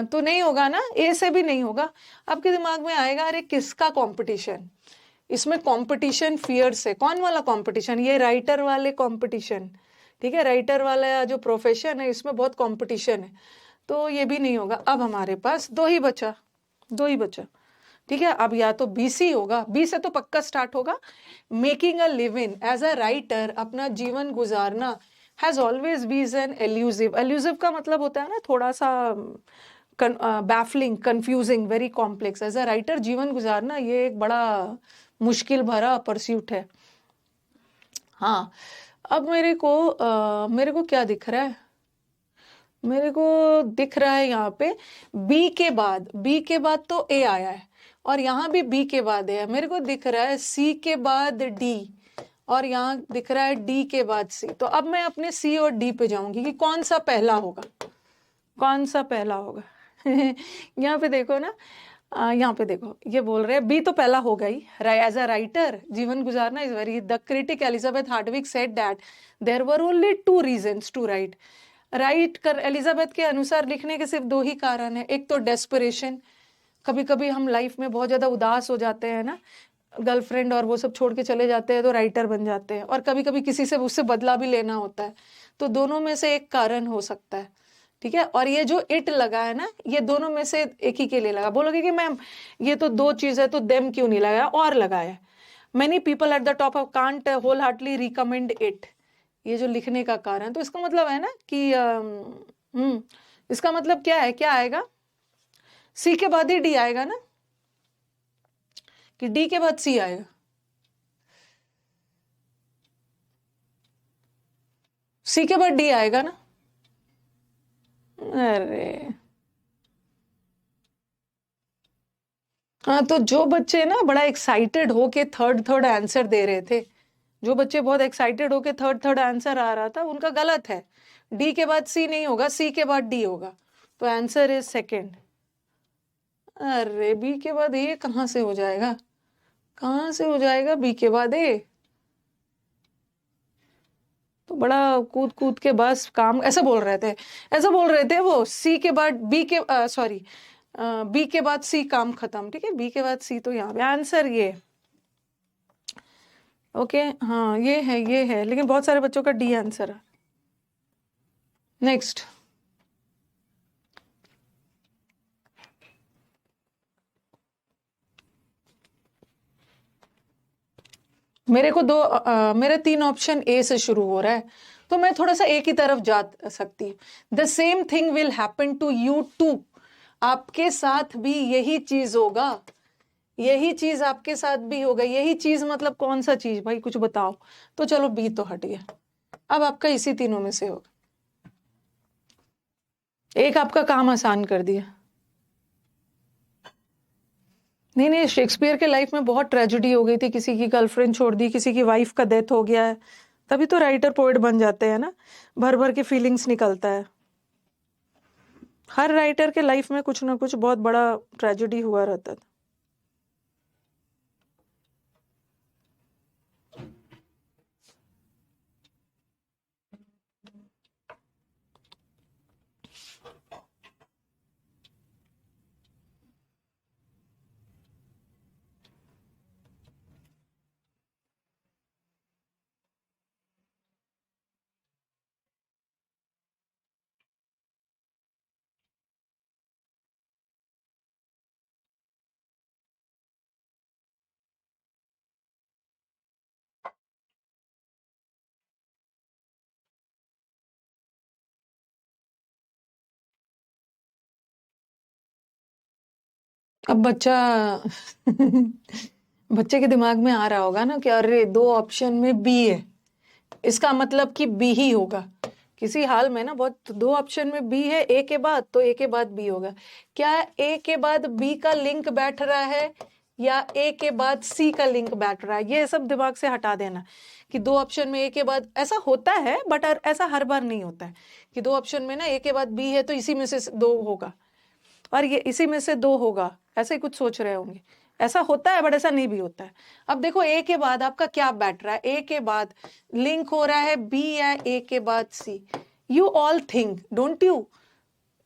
तो नहीं होगा ना, ए से भी नहीं होगा। आपके दिमाग में आएगा अरे किसका कंपटीशन, इसमें कंपटीशन फियर से, कौन वाला कंपटीशन? ये राइटर वाले कंपटीशन, ठीक है, राइटर वाला जो प्रोफेशन है इसमें बहुत कंपटीशन है, तो ये भी नहीं होगा। अब हमारे पास दो ही बचा, ठीक है। अब या तो BC होगा, बी से तो पक्का स्टार्ट होगा। Making a living as a writer, अपना जीवन गुजारना, has always been an elusive. Elusive का मतलब होता है ना थोड़ा सा baffling, confusing, very complex. As a writer जीवन गुजारना ये एक बड़ा मुश्किल भरा परस्यूट है। हाँ, अब मेरे को क्या दिख रहा है, मेरे को दिख रहा है यहाँ पे बी के बाद तो ए आया है, और यहाँ भी बी के बाद है। मेरे को दिख रहा है सी के बाद डी, और यहाँ दिख रहा है डी के बाद सी। तो अब मैं अपने सी और डी पे जाऊंगी कि कौन सा पहला होगा, कौन सा पहला होगा। यहाँ पे देखो ना, यहाँ पे देखो, ये बोल रहे हैं बी तो पहला होगा ही। एज अ राइटर जीवन गुजारना is very, the critic Elizabeth Hardwick said that there were only 2 reasons to write. Elizabeth के अनुसार लिखने के सिर्फ 2 ही कारण है। एक तो डेस्परेशन, कभी कभी हम लाइफ में बहुत ज्यादा उदास हो जाते हैं ना, गर्लफ्रेंड और वो सब छोड़ के चले जाते हैं तो राइटर बन जाते हैं, और कभी कभी किसी से उससे बदला भी लेना होता है, तो दोनों में से एक कारण हो सकता है ठीक है, और ये जो इट लगा है ना, ये दोनों में से एक ही के लिए लगा। बोलोगे कि मैम ये तो दो चीज है तो देम क्यों नहीं लगाया, और लगाया। Many people at the top of can't wholeheartedly recommend it, ये जो लिखने का कारण है। तो इसका मतलब है ना कि इसका मतलब क्या है, क्या आएगा, सी के बाद ही डी आएगा ना, कि डी के बाद सी आएगा। सी के बाद डी आएगा ना। अरे हाँ, तो जो बच्चे ना बड़ा एक्साइटेड होके थर्ड थर्ड आंसर दे रहे थे, जो बच्चे बहुत एक्साइटेड होके थर्ड थर्ड आंसर आ रहा था, उनका गलत है। डी के बाद सी नहीं होगा, सी के बाद डी होगा। तो आंसर इज सेकंड। अरे बी के बाद ए कहाँ से हो जाएगा, कहाँ से हो जाएगा बी के बाद ए। तो बड़ा कूद कूद के बस काम, ऐसा बोल रहे थे, ऐसा बोल रहे थे वो, सी के बाद बी के, सॉरी बी के बाद सी, काम खत्म। ठीक है, बी के बाद सी, तो यहाँ पे आंसर ये। ओके हाँ, ये है, लेकिन बहुत सारे बच्चों का डी आंसर है। नेक्स्ट, मेरे को मेरे 3 ऑप्शन ए से शुरू हो रहा है, तो मैं थोड़ा सा ए की तरफ जा सकती हूँ। The same thing will happen to you too, आपके साथ भी यही चीज होगा, यही चीज आपके साथ भी होगा। यही चीज मतलब कौन सा चीज भाई, कुछ बताओ। तो चलो बी तो हट गया, अब आपका इसी तीनों में से होगा। एक आपका काम आसान कर दिया। नहीं नहीं, शेक्सपियर के लाइफ में बहुत ट्रेजेडी हो गई थी, किसी की गर्लफ्रेंड छोड़ दी, किसी की वाइफ का डेथ हो गया है, तभी तो राइटर पोएट बन जाते हैं ना, भर भर के फीलिंग्स निकलता है। हर राइटर के लाइफ में कुछ ना कुछ बहुत बड़ा ट्रेजेडी हुआ रहता था। अब बच्चा बच्चे के दिमाग में आ रहा होगा ना कि अरे 2 ऑप्शन में बी है, इसका मतलब कि बी ही होगा। किसी हाल में ना, बहुत 2 ऑप्शन में बी है ए के बाद, तो ए के बाद बी होगा। क्या ए के बाद बी का लिंक बैठ रहा है, या ए के बाद सी का लिंक बैठ रहा है, ये सब दिमाग से हटा देना। कि 2 ऑप्शन में ए के बाद, ऐसा होता है बट ऐसा हर बार नहीं होता है कि 2 ऑप्शन में ना ए के बाद बी है तो इसी में से 2 होगा, और ये इसी में से 2 होगा, ऐसे ही कुछ सोच रहे होंगे। ऐसा होता है बट ऐसा नहीं भी होता है। अब देखो ए के बाद आपका क्या बैठ रहा है, ए के बाद लिंक हो रहा है बी या ए के बाद C. You all think, don't you,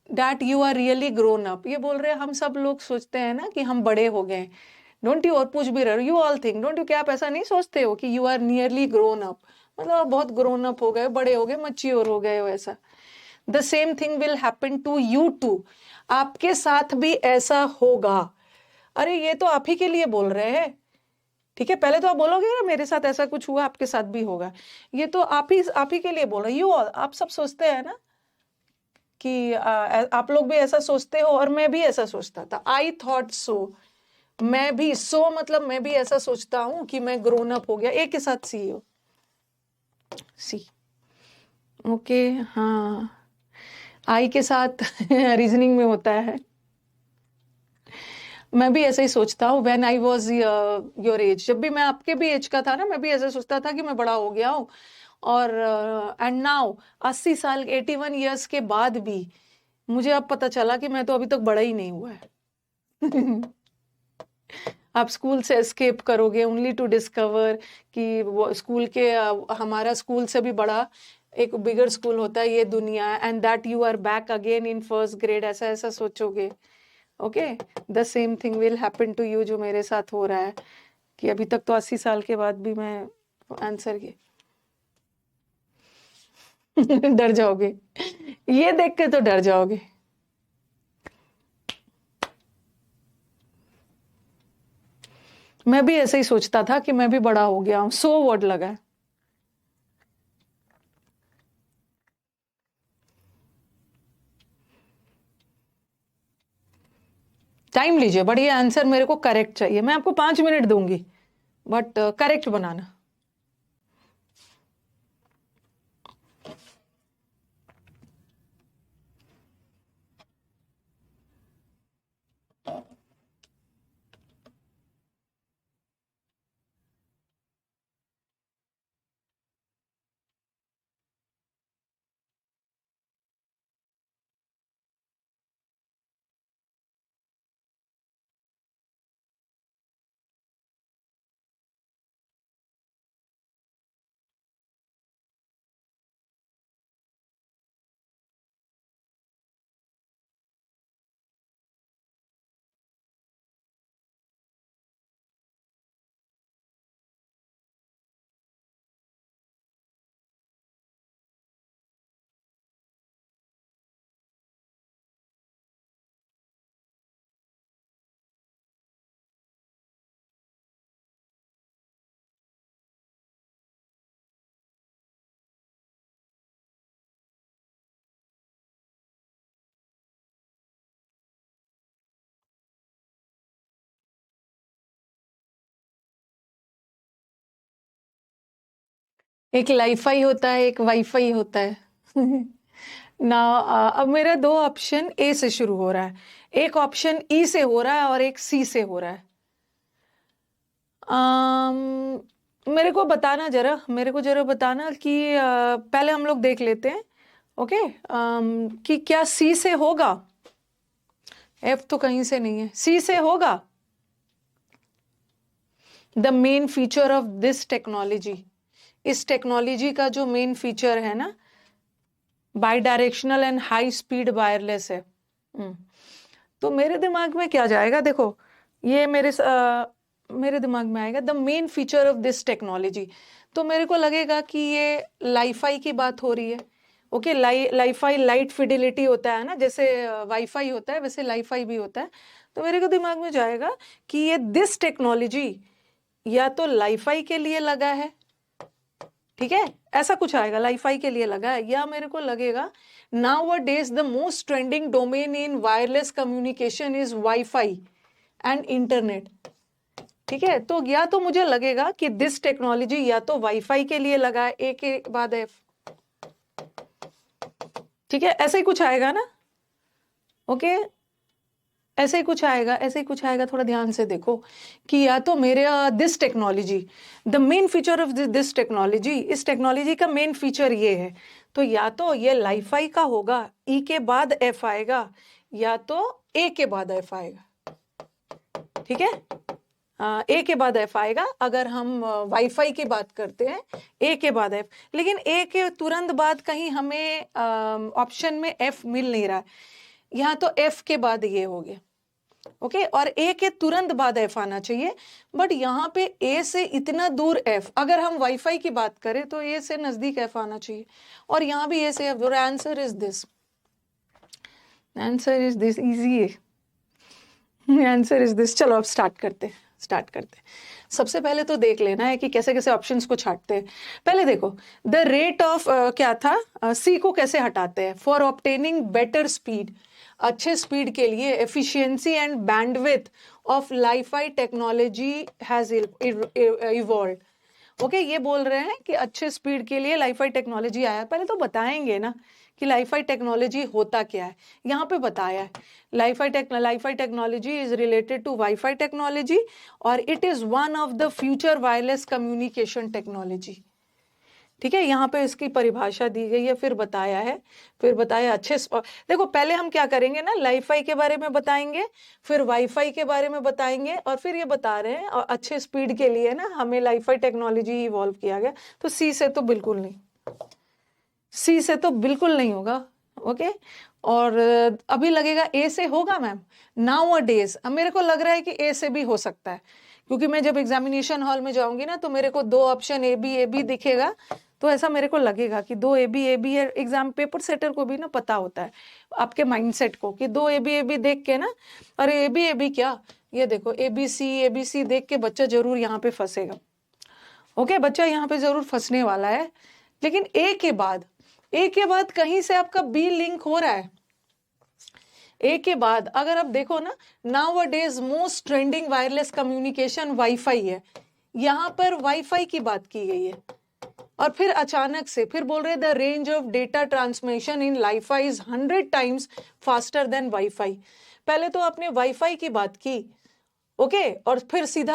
that you are really grown up. ये बोल रहे हैं हम सब लोग सोचते हैं ना कि हम बड़े हो गए, डोंट यू, और पूछ भी रहे हो you all think, don't you, क्या आप ऐसा नहीं सोचते हो कि you are nearly grown up, मतलब आप बहुत ग्रोन अप हो गए, बड़े हो गए, मच्योर हो गए हो ऐसा। The same thing will happen to you too, आपके साथ भी ऐसा होगा। अरे ये तो आप ही के लिए बोल रहे हैं। ठीक है, पहले तो आप बोलोगे ना मेरे साथ ऐसा कुछ हुआ, आपके साथ भी होगा। ये तो आप ही के लिए बोल रहे हैं। यू ऑल, आप सब सोचते हैं ना कि आप लोग भी ऐसा सोचते हो, और मैं भी ऐसा सोचता था। आई थॉट सो, मैं भी, सो मतलब मैं भी ऐसा सोचता हूं कि मैं ग्रोन अप हो गया। एक के साथ सी हो, सी। ओके हाँ, आई के साथ रीजनिंग में होता है। मैं भी ऐसे ही सोचता हूँ। When I was your age, जब भी मैं आपके भी एज का था ना, मैं भी ऐसे सोचता था कि मैं बड़ा हो गया हूँ। और एंड नाउ 80 साल, 81 ईयर्स के बाद भी मुझे अब पता चला कि मैं तो अभी तक बड़ा ही नहीं हुआ है। आप स्कूल से एस्केप करोगे ओनली टू डिस्कवर कि वो स्कूल के हमारा स्कूल से भी बड़ा एक बिगर स्कूल होता है ये दुनिया, and that you are back again in first grade, ऐसा ऐसा सोचोगे। Okay, the same thing will happen to you, जो मेरे साथ हो रहा है कि अभी तक तो 80 साल के बाद भी मैं आंसर के डर जाओगे ये देख के तो डर जाओगे। मैं भी ऐसे ही सोचता था कि मैं भी बड़ा हो गया हूं, 100 वर्ड लगा है। टाइम लीजिए, बट ये आंसर मेरे को करेक्ट चाहिए। मैं आपको 5 मिनट दूंगी, बट करेक्ट बनाना। एक लाईफाई होता है, एक वाईफाई होता है। ना, अब मेरा दो ऑप्शन ए से शुरू हो रहा है, एक ऑप्शन ई से हो रहा है और एक सी से हो रहा है। मेरे को बताना जरा, मेरे को जरा बताना कि पहले हम लोग देख लेते हैं, ओके, कि क्या सी से होगा। एफ तो कहीं से नहीं है, सी से होगा। The main feature of this technology, इस टेक्नोलॉजी का जो मेन फीचर है ना, by directional and high speed wireless है। तो मेरे दिमाग में क्या जाएगा, देखो, ये मेरे दिमाग में आएगा the main feature of this technology. तो मेरे को लगेगा कि ये लाईफाई की बात हो रही है। ओके, लाईफाई लाइट फिडिलिटी होता है ना, जैसे वाईफाई होता है वैसे लाईफाई भी होता है। तो मेरे को दिमाग में जाएगा कि ये दिस टेक्नोलॉजी या तो लाईफाई के लिए लगा है, ठीक है, ऐसा कुछ आएगा, लाईफाई के लिए लगा है, या मेरे को लगेगा nowadays the most trending domain in wireless communication is wifi and internet. ठीक है, तो या तो मुझे लगेगा कि दिस टेक्नोलॉजी या तो वाईफाई के लिए लगा है, ए के बाद एफ, ठीक है, ऐसे ही कुछ आएगा ना। ओके, ऐसे ही कुछ आएगा, ऐसे ही कुछ आएगा, थोड़ा ध्यान से देखो कि या तो मेरे this technology, the main feature of this technology, इस टेक्नोलॉजी का मेन फीचर ये है, तो या तो ये लाईफाई का होगा, ई के बाद एफ आएगा, या तो ए के बाद एफ आएगा। ठीक है, ए के बाद एफ आएगा अगर हम वाईफाई की बात करते हैं, ए के बाद एफ। लेकिन ए के तुरंत बाद कहीं हमें ऑप्शन में एफ मिल नहीं रहा है, यहाँ तो एफ के बाद ये हो गया। ओके, और ए के तुरंत बाद एफ आना चाहिए, बट यहाँ पे ए से इतना दूर एफ, अगर हम वाईफाई की बात करें तो ए से नजदीक एफ आना चाहिए, और यहाँ भी ए से F. Answer is this, answer is this, easy है, आंसर इज दिस। चलो अब स्टार्ट करते हैं, स्टार्ट करते हैं। सबसे पहले तो देख लेना है कि कैसे कैसे ऑप्शंस को छाटते हैं। पहले देखो, द रेट ऑफ क्या था, सी को कैसे हटाते हैं, फॉर ऑब्टेनिंग बेटर स्पीड, अच्छे स्पीड के लिए efficiency and bandwidth of Li-Fi technology has evolved. Okay, ये बोल रहे हैं कि अच्छे स्पीड के लिए लाईफाई टेक्नोलॉजी आया। पहले तो बताएंगे ना कि लाईफाई टेक्नोलॉजी होता क्या है, यहाँ पे बताया है। LiFi technology is related to WiFi technology और it is one of the future wireless communication technology. ठीक है, यहाँ पे इसकी परिभाषा दी गई है, फिर बताया है, फिर बताया अच्छे। देखो, पहले हम क्या करेंगे ना, लाईफाई के बारे में बताएंगे, फिर वाईफाई के बारे में बताएंगे, और फिर ये बता रहे हैं और अच्छे स्पीड के लिए ना हमें लाईफाई टेक्नोलॉजी इवॉल्व किया गया। तो सी से तो बिल्कुल नहीं, सी से तो बिल्कुल नहीं होगा। ओके, और अभी लगेगा ए से होगा मैम, नाउ अ डेज। अब मेरे को लग रहा है कि ए से भी हो सकता है, क्योंकि मैं जब एग्जामिनेशन हॉल में जाऊंगी ना तो मेरे को दो ऑप्शन ए बी दिखेगा, तो ऐसा मेरे को लगेगा कि दो ए बी है। एग्जाम पेपर सेटर को भी ना पता होता है आपके माइंडसेट को कि दो ए बी देख के ना, अरे ए बी क्या, ये देखो ए बी सी देख के बच्चा जरूर यहाँ पे फंसेगा। ओके, बच्चा यहाँ पे जरूर फंसने वाला है। लेकिन ए के बाद कहीं से आपका बी लिंक हो रहा है। ए के बाद अगर आप देखो ना, नाउ अ days most trending wireless communication wifi है, यहां पर वाईफाई की बात की गई है। और फिर अचानक से फिर बोल रहे the range of data transmission in Li-Fi is 100 times faster than wifi. पहले तो आपने वाईफाई की बात की, ओके, और फिर सीधा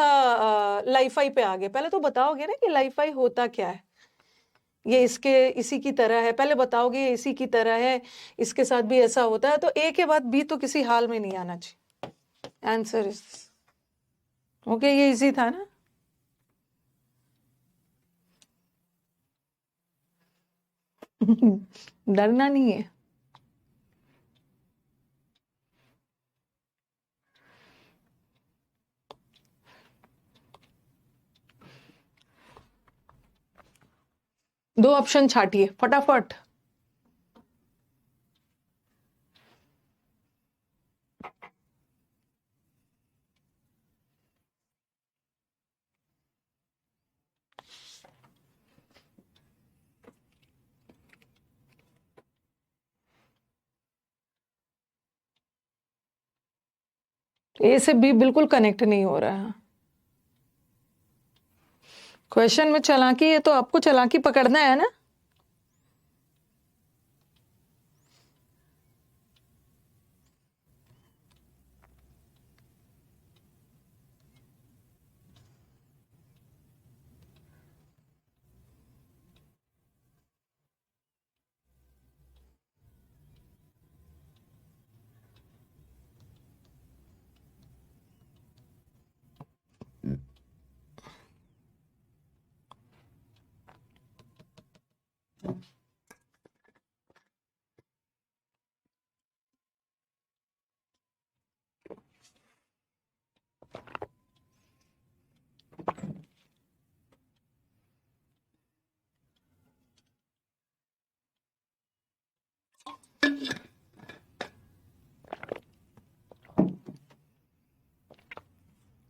लाईफाई पे आ गए। पहले तो बताओगे ना कि लाईफाई होता क्या है, ये इसी की तरह है, पहले बताओगे ये इसी की तरह है, इसके साथ भी ऐसा होता है। तो ए के बाद बी तो किसी हाल में नहीं आना चाहिए। आंसर इज ओके, ये इजी था ना। डरना नहीं है। दो ऑप्शन छाटिए फटाफट। ए से बी बिल्कुल कनेक्ट नहीं हो रहा है। क्वेश्चन में चालाकी है तो आपको चालाकी पकड़ना है ना।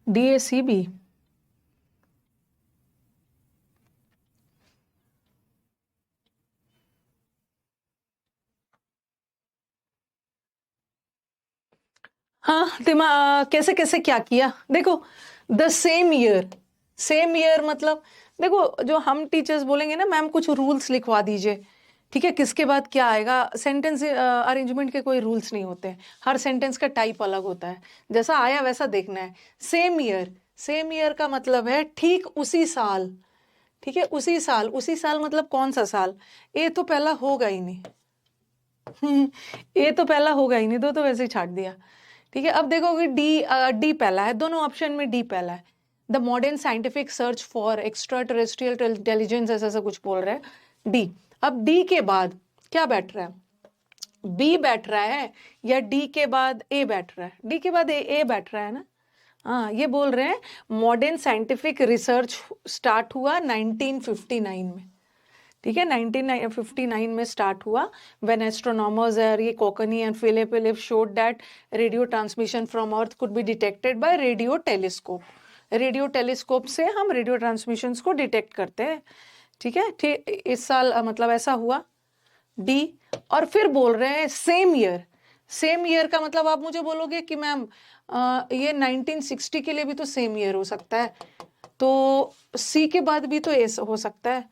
D A C B. हाँ, दिमाग कैसे कैसे क्या किया देखो। द सेम ईयर मतलब देखो, जो हम टीचर्स बोलेंगे ना मैम कुछ रूल्स लिखवा दीजिए, ठीक है, किसके बाद क्या आएगा। सेंटेंस अरेंजमेंट के कोई रूल्स नहीं होते हैं, हर सेंटेंस का टाइप अलग होता है, जैसा आया वैसा देखना है। सेम ईयर का मतलब है ठीक उसी साल, ठीक है, उसी साल मतलब कौन सा साल। ए तो पहला होगा ही नहीं। ए तो पहला होगा ही नहीं, दो तो वैसे ही छाट दिया। ठीक है, अब देखोगे डी पहला है, दोनों ऑप्शन में डी पहला है। The modern scientific search for extra terrestrial intelligence, ऐसा ऐसा कुछ बोल रहे हैं डी। अब डी के बाद क्या बैठ रहा है, बी बैठ रहा है या डी के बाद ए बैठ रहा है। डी के बाद ए बैठ रहा है ना। हाँ, ये बोल रहे हैं मॉडर्न साइंटिफिक रिसर्च स्टार्ट हुआ 1959 में, ठीक है, 1959 में स्टार्ट हुआ। व्हेन एस्ट्रोनॉमर्स ये Cocconi and Philip showed that radio transmission from earth could be detected by radio telescope. Radio telescope से हम रेडियो ट्रांसमिशंस को डिटेक्ट करते हैं, ठीक है। ठीक, इस साल मतलब ऐसा हुआ डी। और फिर बोल रहे हैं सेम ईयर का मतलब आप मुझे बोलोगे कि मैम ये 1960 के लिए भी तो सेम ईयर हो सकता है, तो सी के बाद भी तो ए हो सकता है,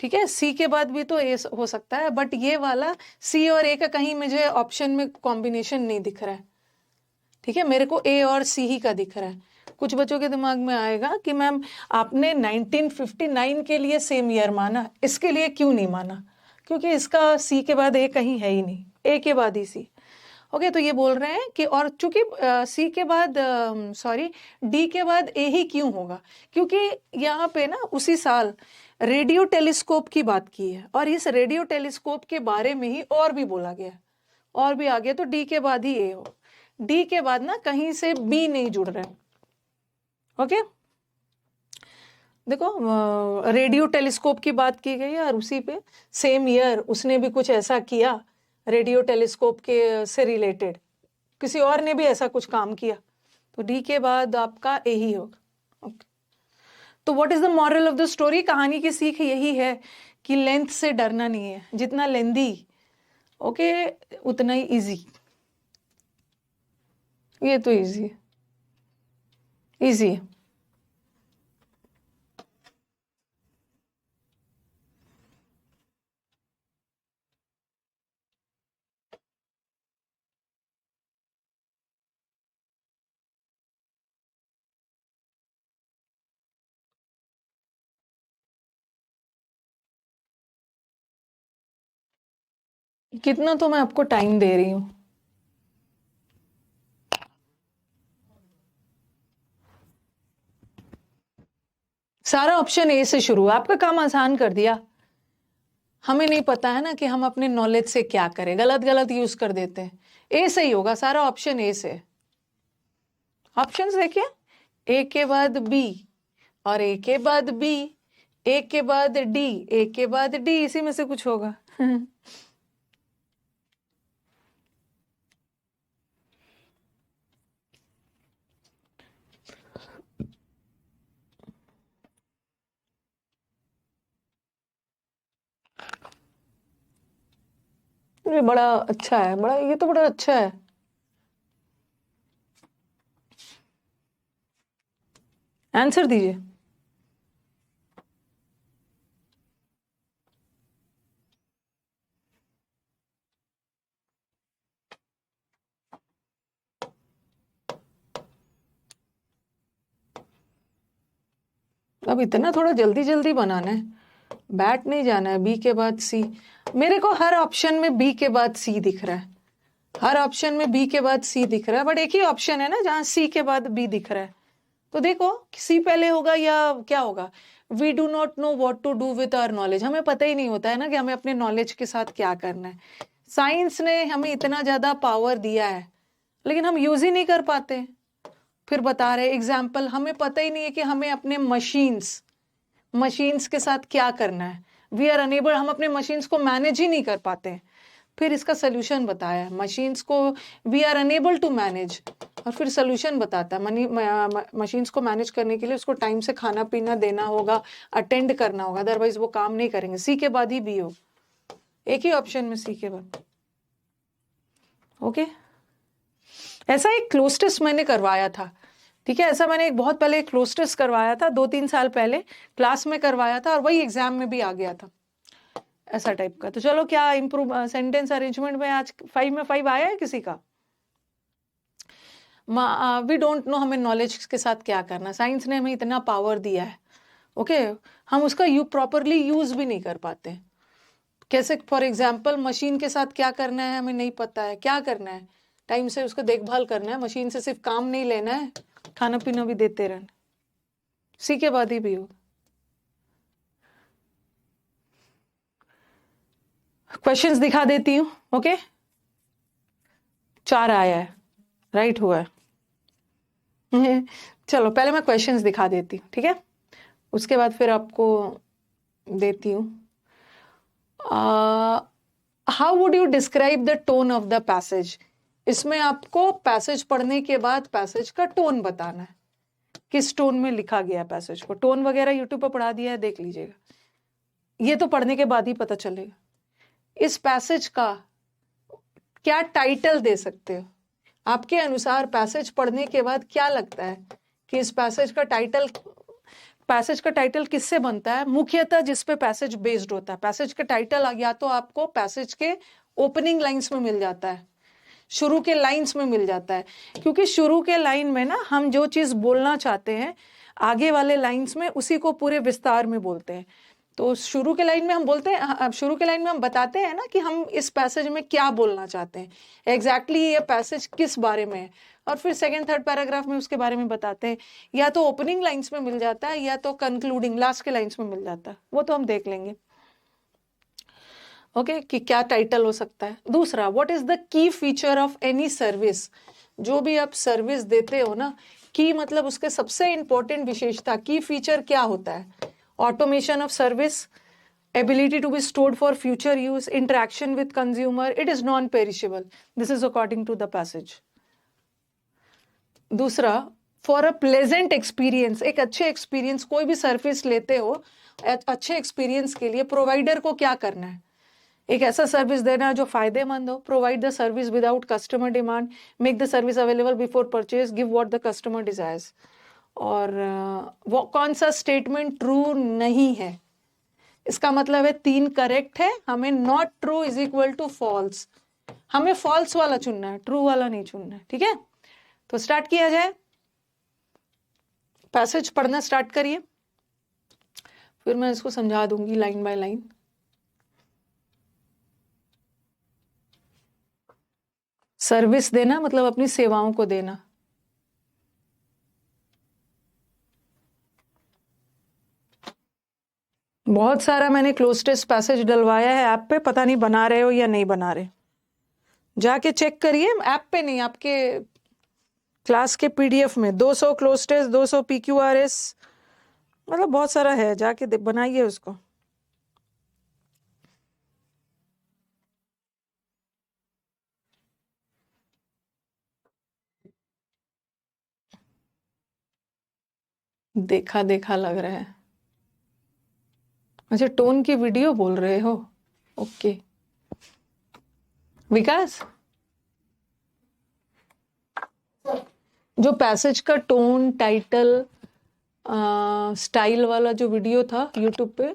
ठीक है, सी के बाद भी तो ए हो सकता है। बट ये वाला सी और ए का कहीं मुझे ऑप्शन में कॉम्बिनेशन नहीं दिख रहा है, ठीक है, मेरे को ए और सी ही का दिख रहा है। कुछ बच्चों के दिमाग में आएगा कि मैम आपने 1959 के लिए सेम ईयर माना, इसके लिए क्यों नहीं माना, क्योंकि इसका सी के बाद ए कहीं है ही नहीं, ए के बाद ही सी। ओके, तो ये बोल रहे हैं कि और चूंकि सी के बाद सॉरी डी के बाद ए ही क्यों होगा, क्योंकि यहाँ पे ना उसी साल रेडियो टेलीस्कोप की बात की है, और इस रेडियो टेलीस्कोप के बारे में ही और भी बोला गया है, और भी आगे, तो डी के बाद ही ए हो। डी के बाद ना कहीं से बी नहीं जुड़ रहा है। ओके, देखो रेडियो टेलीस्कोप की बात की गई है और उसी पे सेम ईयर उसने भी कुछ ऐसा किया रेडियो टेलीस्कोप के से रिलेटेड, किसी और ने भी ऐसा कुछ काम किया, तो डी के बाद आपका ए ही होगा। ओके, तो what is the moral of the story? कहानी की सीख यही है कि लेंथ से डरना नहीं है, जितना लेंदी ओके उतना ही इजी। ये तो इजी है, इजी है। कितना तो मैं आपको टाइम दे रही हूँ। सारा ऑप्शन ए से शुरू, आपका काम आसान कर दिया। हमें नहीं पता है ना कि हम अपने नॉलेज से क्या करें, गलत गलत यूज कर देते हैं। ए से ही होगा सारा, ऑप्शन ए से। ऑप्शंस देखिए, ए के बाद बी और ए के बाद बी, ए के बाद डी, ए के बाद डी, इसी में से कुछ होगा। ये बड़ा अच्छा है, बड़ा, ये तो बड़ा अच्छा है। आंसर दीजिए। अब इतना थोड़ा जल्दी जल्दी बनाना है, बैट नहीं जाना है। बी के बाद सी, मेरे को हर ऑप्शन में बी के बाद सी दिख रहा है, हर ऑप्शन में बी के बाद सी दिख रहा है, बट एक ही ऑप्शन है ना जहां सी के बाद बी दिख रहा है। तो देखो सी पहले होगा या क्या होगा। We do not know what to do with our knowledge, हमें पता ही नहीं होता है ना कि हमें अपने नॉलेज के साथ क्या करना है। साइंस ने हमें इतना ज्यादा पावर दिया है लेकिन हम यूज ही नहीं कर पाते। फिर बता रहे एग्जाम्पल, हमें पता ही नहीं है कि हमें अपने मशीन्स के साथ क्या करना है। वी आर अनेबल, हम अपने मशीन्स को मैनेज ही नहीं कर पाते हैं। फिर इसका सोल्यूशन बताया, मशीन्स को we are unable to manage, और फिर सोल्यूशन बताता है मशीन्स को मैनेज करने के लिए उसको टाइम से खाना पीना देना होगा, अटेंड करना होगा, अदरवाइज वो काम नहीं करेंगे। सी के बाद ही बी हो, एक ही ऑप्शन में सी के बाद। ओके, ऐसा एक क्लोज टेस्ट मैंने करवाया था, ठीक है, ऐसा मैंने एक बहुत पहले एक क्लोज टेस्ट करवाया था, 2-3 साल पहले क्लास में करवाया था और वही एग्जाम में भी आ गया था, ऐसा टाइप का। तो चलो, क्या इम्प्रूव सेंटेंस अरेंजमेंट में आज 5 में 5 आया है किसी का? वी डोंट नो हमें नॉलेज के साथ क्या करना, साइंस ने हमें इतना पावर दिया है, ओके हम उसका प्रॉपरली यूज भी नहीं कर पाते। कैसे? फॉर एग्जाम्पल, मशीन के साथ क्या करना है हमें नहीं पता है, क्या करना है, टाइम से उसका देखभाल करना है, मशीन से सिर्फ काम नहीं लेना है, खाना पीना भी देते रहना। सी के बाद ही भी हो। क्वेश्चंस दिखा देती हूँ, ओके 4 आया है, राइट हुआ है। चलो पहले मैं क्वेश्चंस दिखा देती हूँ, ठीक है, उसके बाद फिर आपको देती हूँ। How would you describe the tone of the passage? इसमें आपको पैसेज पढ़ने के बाद पैसेज का टोन बताना है, किस टोन में लिखा गया पैसेज को। टोन वगैरह यूट्यूब पर पढ़ा दिया है, देख लीजिएगा, ये तो पढ़ने के बाद ही पता चलेगा। इस पैसेज का क्या टाइटल दे सकते हो? आपके अनुसार पैसेज पढ़ने के बाद क्या लगता है कि इस पैसेज का टाइटल किससे बनता है? मुख्यतः जिस पे पैसेज बेस्ड होता है। पैसेज का टाइटल या तो आपको पैसेज के ओपनिंग लाइंस में मिल जाता है, शुरू के लाइंस में मिल जाता है, क्योंकि शुरू के लाइन में ना हम जो चीज बोलना चाहते हैं आगे वाले लाइंस में उसी को पूरे विस्तार में बोलते हैं। तो शुरू के लाइन में हम बोलते हैं, शुरू के लाइन में हम बताते हैं ना कि हम इस पैसेज में क्या बोलना चाहते हैं, एग्जैक्टली ये पैसेज किस बारे में है, और फिर सेकंड थर्ड पैराग्राफ में उसके बारे में बताते हैं। या तो ओपनिंग लाइंस में मिल जाता है या तो कंक्लूडिंग लास्ट के लाइंस में मिल जाता है, वो तो हम देख लेंगे। ओके कि क्या टाइटल हो सकता है। दूसरा, what is the key feature of any service? जो भी आप सर्विस देते हो ना, की मतलब उसके सबसे इंपॉर्टेंट विशेषता, की फीचर क्या होता है? Automation of service, ability to be stored for future use, interaction with consumer, it is non-perishable. This is according to the passage. दूसरा, फॉर अ प्लेजेंट एक्सपीरियंस, एक अच्छे एक्सपीरियंस, कोई भी सर्विस लेते हो अच्छे एक्सपीरियंस के लिए प्रोवाइडर को क्या करना है? एक ऐसा सर्विस देना जो फायदेमंद हो, provide the service without customer demand, make the service available before purchase, give what the customer desires. और वो कौन सा स्टेटमेंट ट्रू नहीं है? इसका मतलब है 3 करेक्ट है, हमें not true is equal to false, हमें फॉल्स वाला चुनना है, ट्रू वाला नहीं चुनना है। ठीक है, तो स्टार्ट किया जाए, पैसेज पढ़ना स्टार्ट करिए, फिर मैं इसको समझा दूंगी लाइन बाय लाइन। सर्विस देना मतलब अपनी सेवाओं को देना। बहुत सारा मैंने क्लोज टेस्ट पैसेज डलवाया है ऐप पे, पता नहीं बना रहे हो या नहीं बना रहे, जाके चेक करिए। ऐप पे नहीं, आपके क्लास के पीडीएफ में 200 क्लोज टेस्ट, 200 पीक्यूआरएस, मतलब बहुत सारा है, जाके बनाइए उसको। देखा देखा लग रहा है। अच्छा, टोन की वीडियो बोल रहे हो? ओके विकास, जो पैसेज का टोन, टाइटल, स्टाइल वाला जो वीडियो था यूट्यूब पे,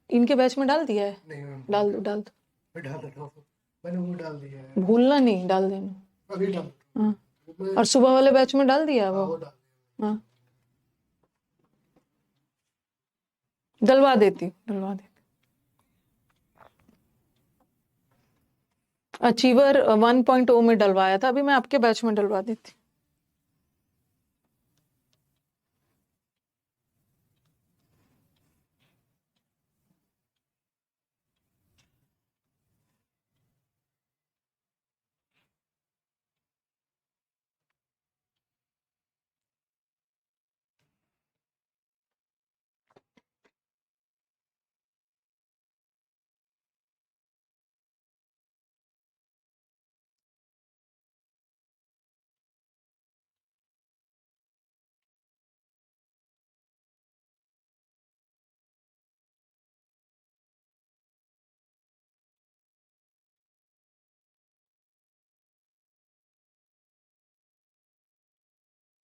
इनके बैच में डाल दिया है? नहीं मैम, डाल दो, डाल दो, मैं डाल देता हूँ, मैंने वो डाल दिया है, भूलना नहीं, डाल देना। अभी डाल हाँ, मैं- और सुबह वाले बैच में डाल दिया है हाँ, वो? वो डाल हाँ, डलवा देती, डलवा देती। अचीवर 1.0 में डलवाया था, अभी मैं आपके बैच में डलवा देती।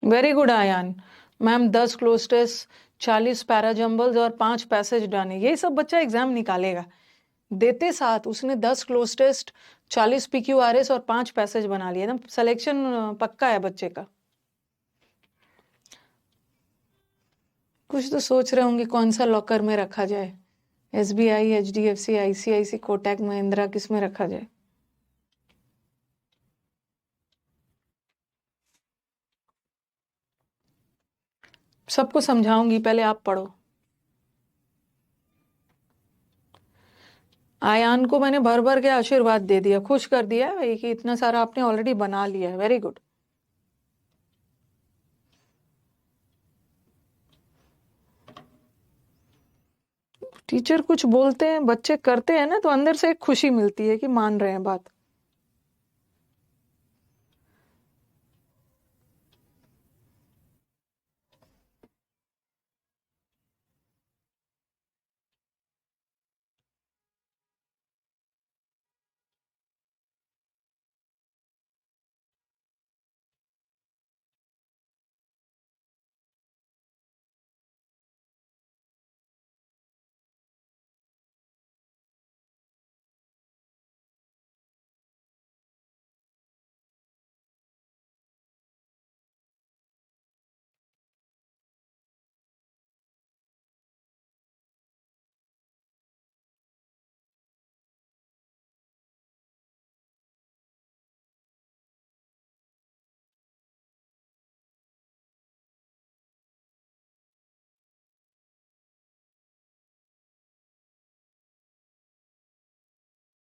Very good Ayaan ma'am, 10 cloze test, 40 parajumbles और 5 पैसेज डाने, यही सब बच्चा एग्जाम निकालेगा। देते साथ उसने 10 क्लोज टेस्ट, 40 पीक्यूआरएस और 5 पैसेज बना लिए ना, सिलेक्शन पक्का है बच्चे का। कुछ तो सोच रहे होंगे कौन सा लॉकर में रखा जाए, SBI, HDFC, ICICI, Kotak Mahindra, किस में रखा जाए? सबको समझाऊंगी, पहले आप पढ़ो। आयान को मैंने भर भर के आशीर्वाद दे दिया, खुश कर दिया भाई कि इतना सारा आपने ऑलरेडी बना लिया है, वेरी गुड। टीचर कुछ बोलते हैं, बच्चे करते हैं ना, तो अंदर से एक खुशी मिलती है कि मान रहे हैं बात।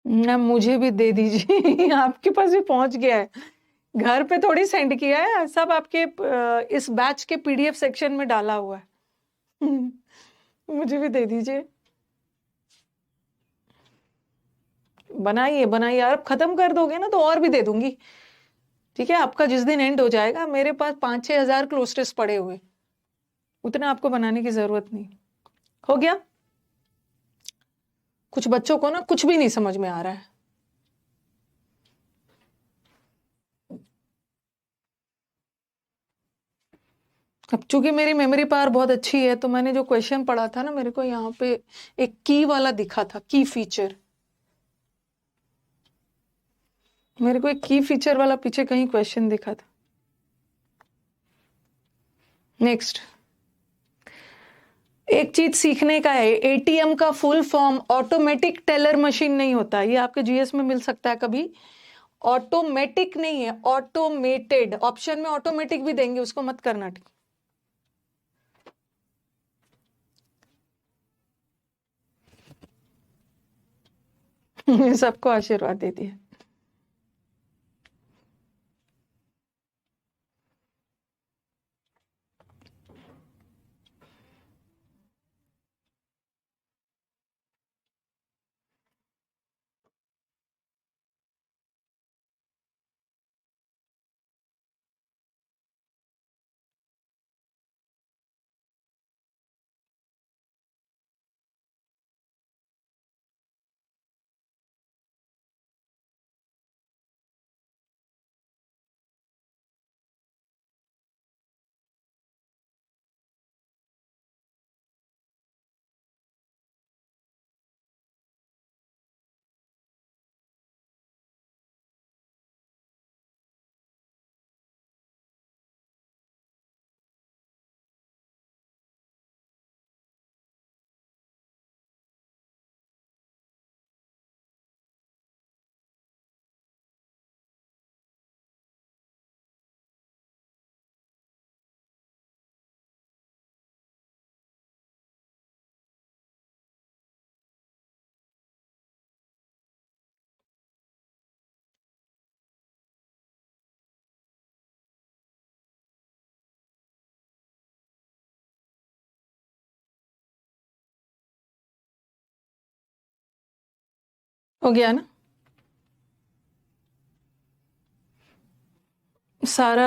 ना, मुझे भी दे दीजिए आपके पास भी पहुंच गया है, घर पे थोड़ी सेंड किया है, सब आपके इस बैच के पीडीएफ सेक्शन में डाला हुआ है। मुझे भी दे दीजिए। बनाइए बनाइए, आप खत्म कर दोगे ना तो और भी दे दूंगी। ठीक है, आपका जिस दिन एंड हो जाएगा, मेरे पास 5-6 हजार क्लोज टेस्ट पड़े हुए, उतना आपको बनाने की जरूरत नहीं। हो गया? कुछ बच्चों को ना कुछ भी नहीं समझ में आ रहा है। अब चूंकि मेरी मेमोरी पावर बहुत अच्छी है, तो मैंने जो क्वेश्चन पढ़ा था ना, मेरे को यहाँ पे एक की वाला दिखा था, की फीचर। मेरे को एक की फीचर वाला पीछे कहीं क्वेश्चन दिखा था। नेक्स्ट, एक चीज सीखने का है, एटीएम का full form automatic teller machine नहीं होता। ये आपके जीएस में मिल सकता है कभी। ऑटोमेटिक नहीं है, ऑटोमेटेड। ऑप्शन में ऑटोमेटिक भी देंगे, उसको मत करना। ठीक, सबको आशीर्वाद देती है। हो गया ना सारा?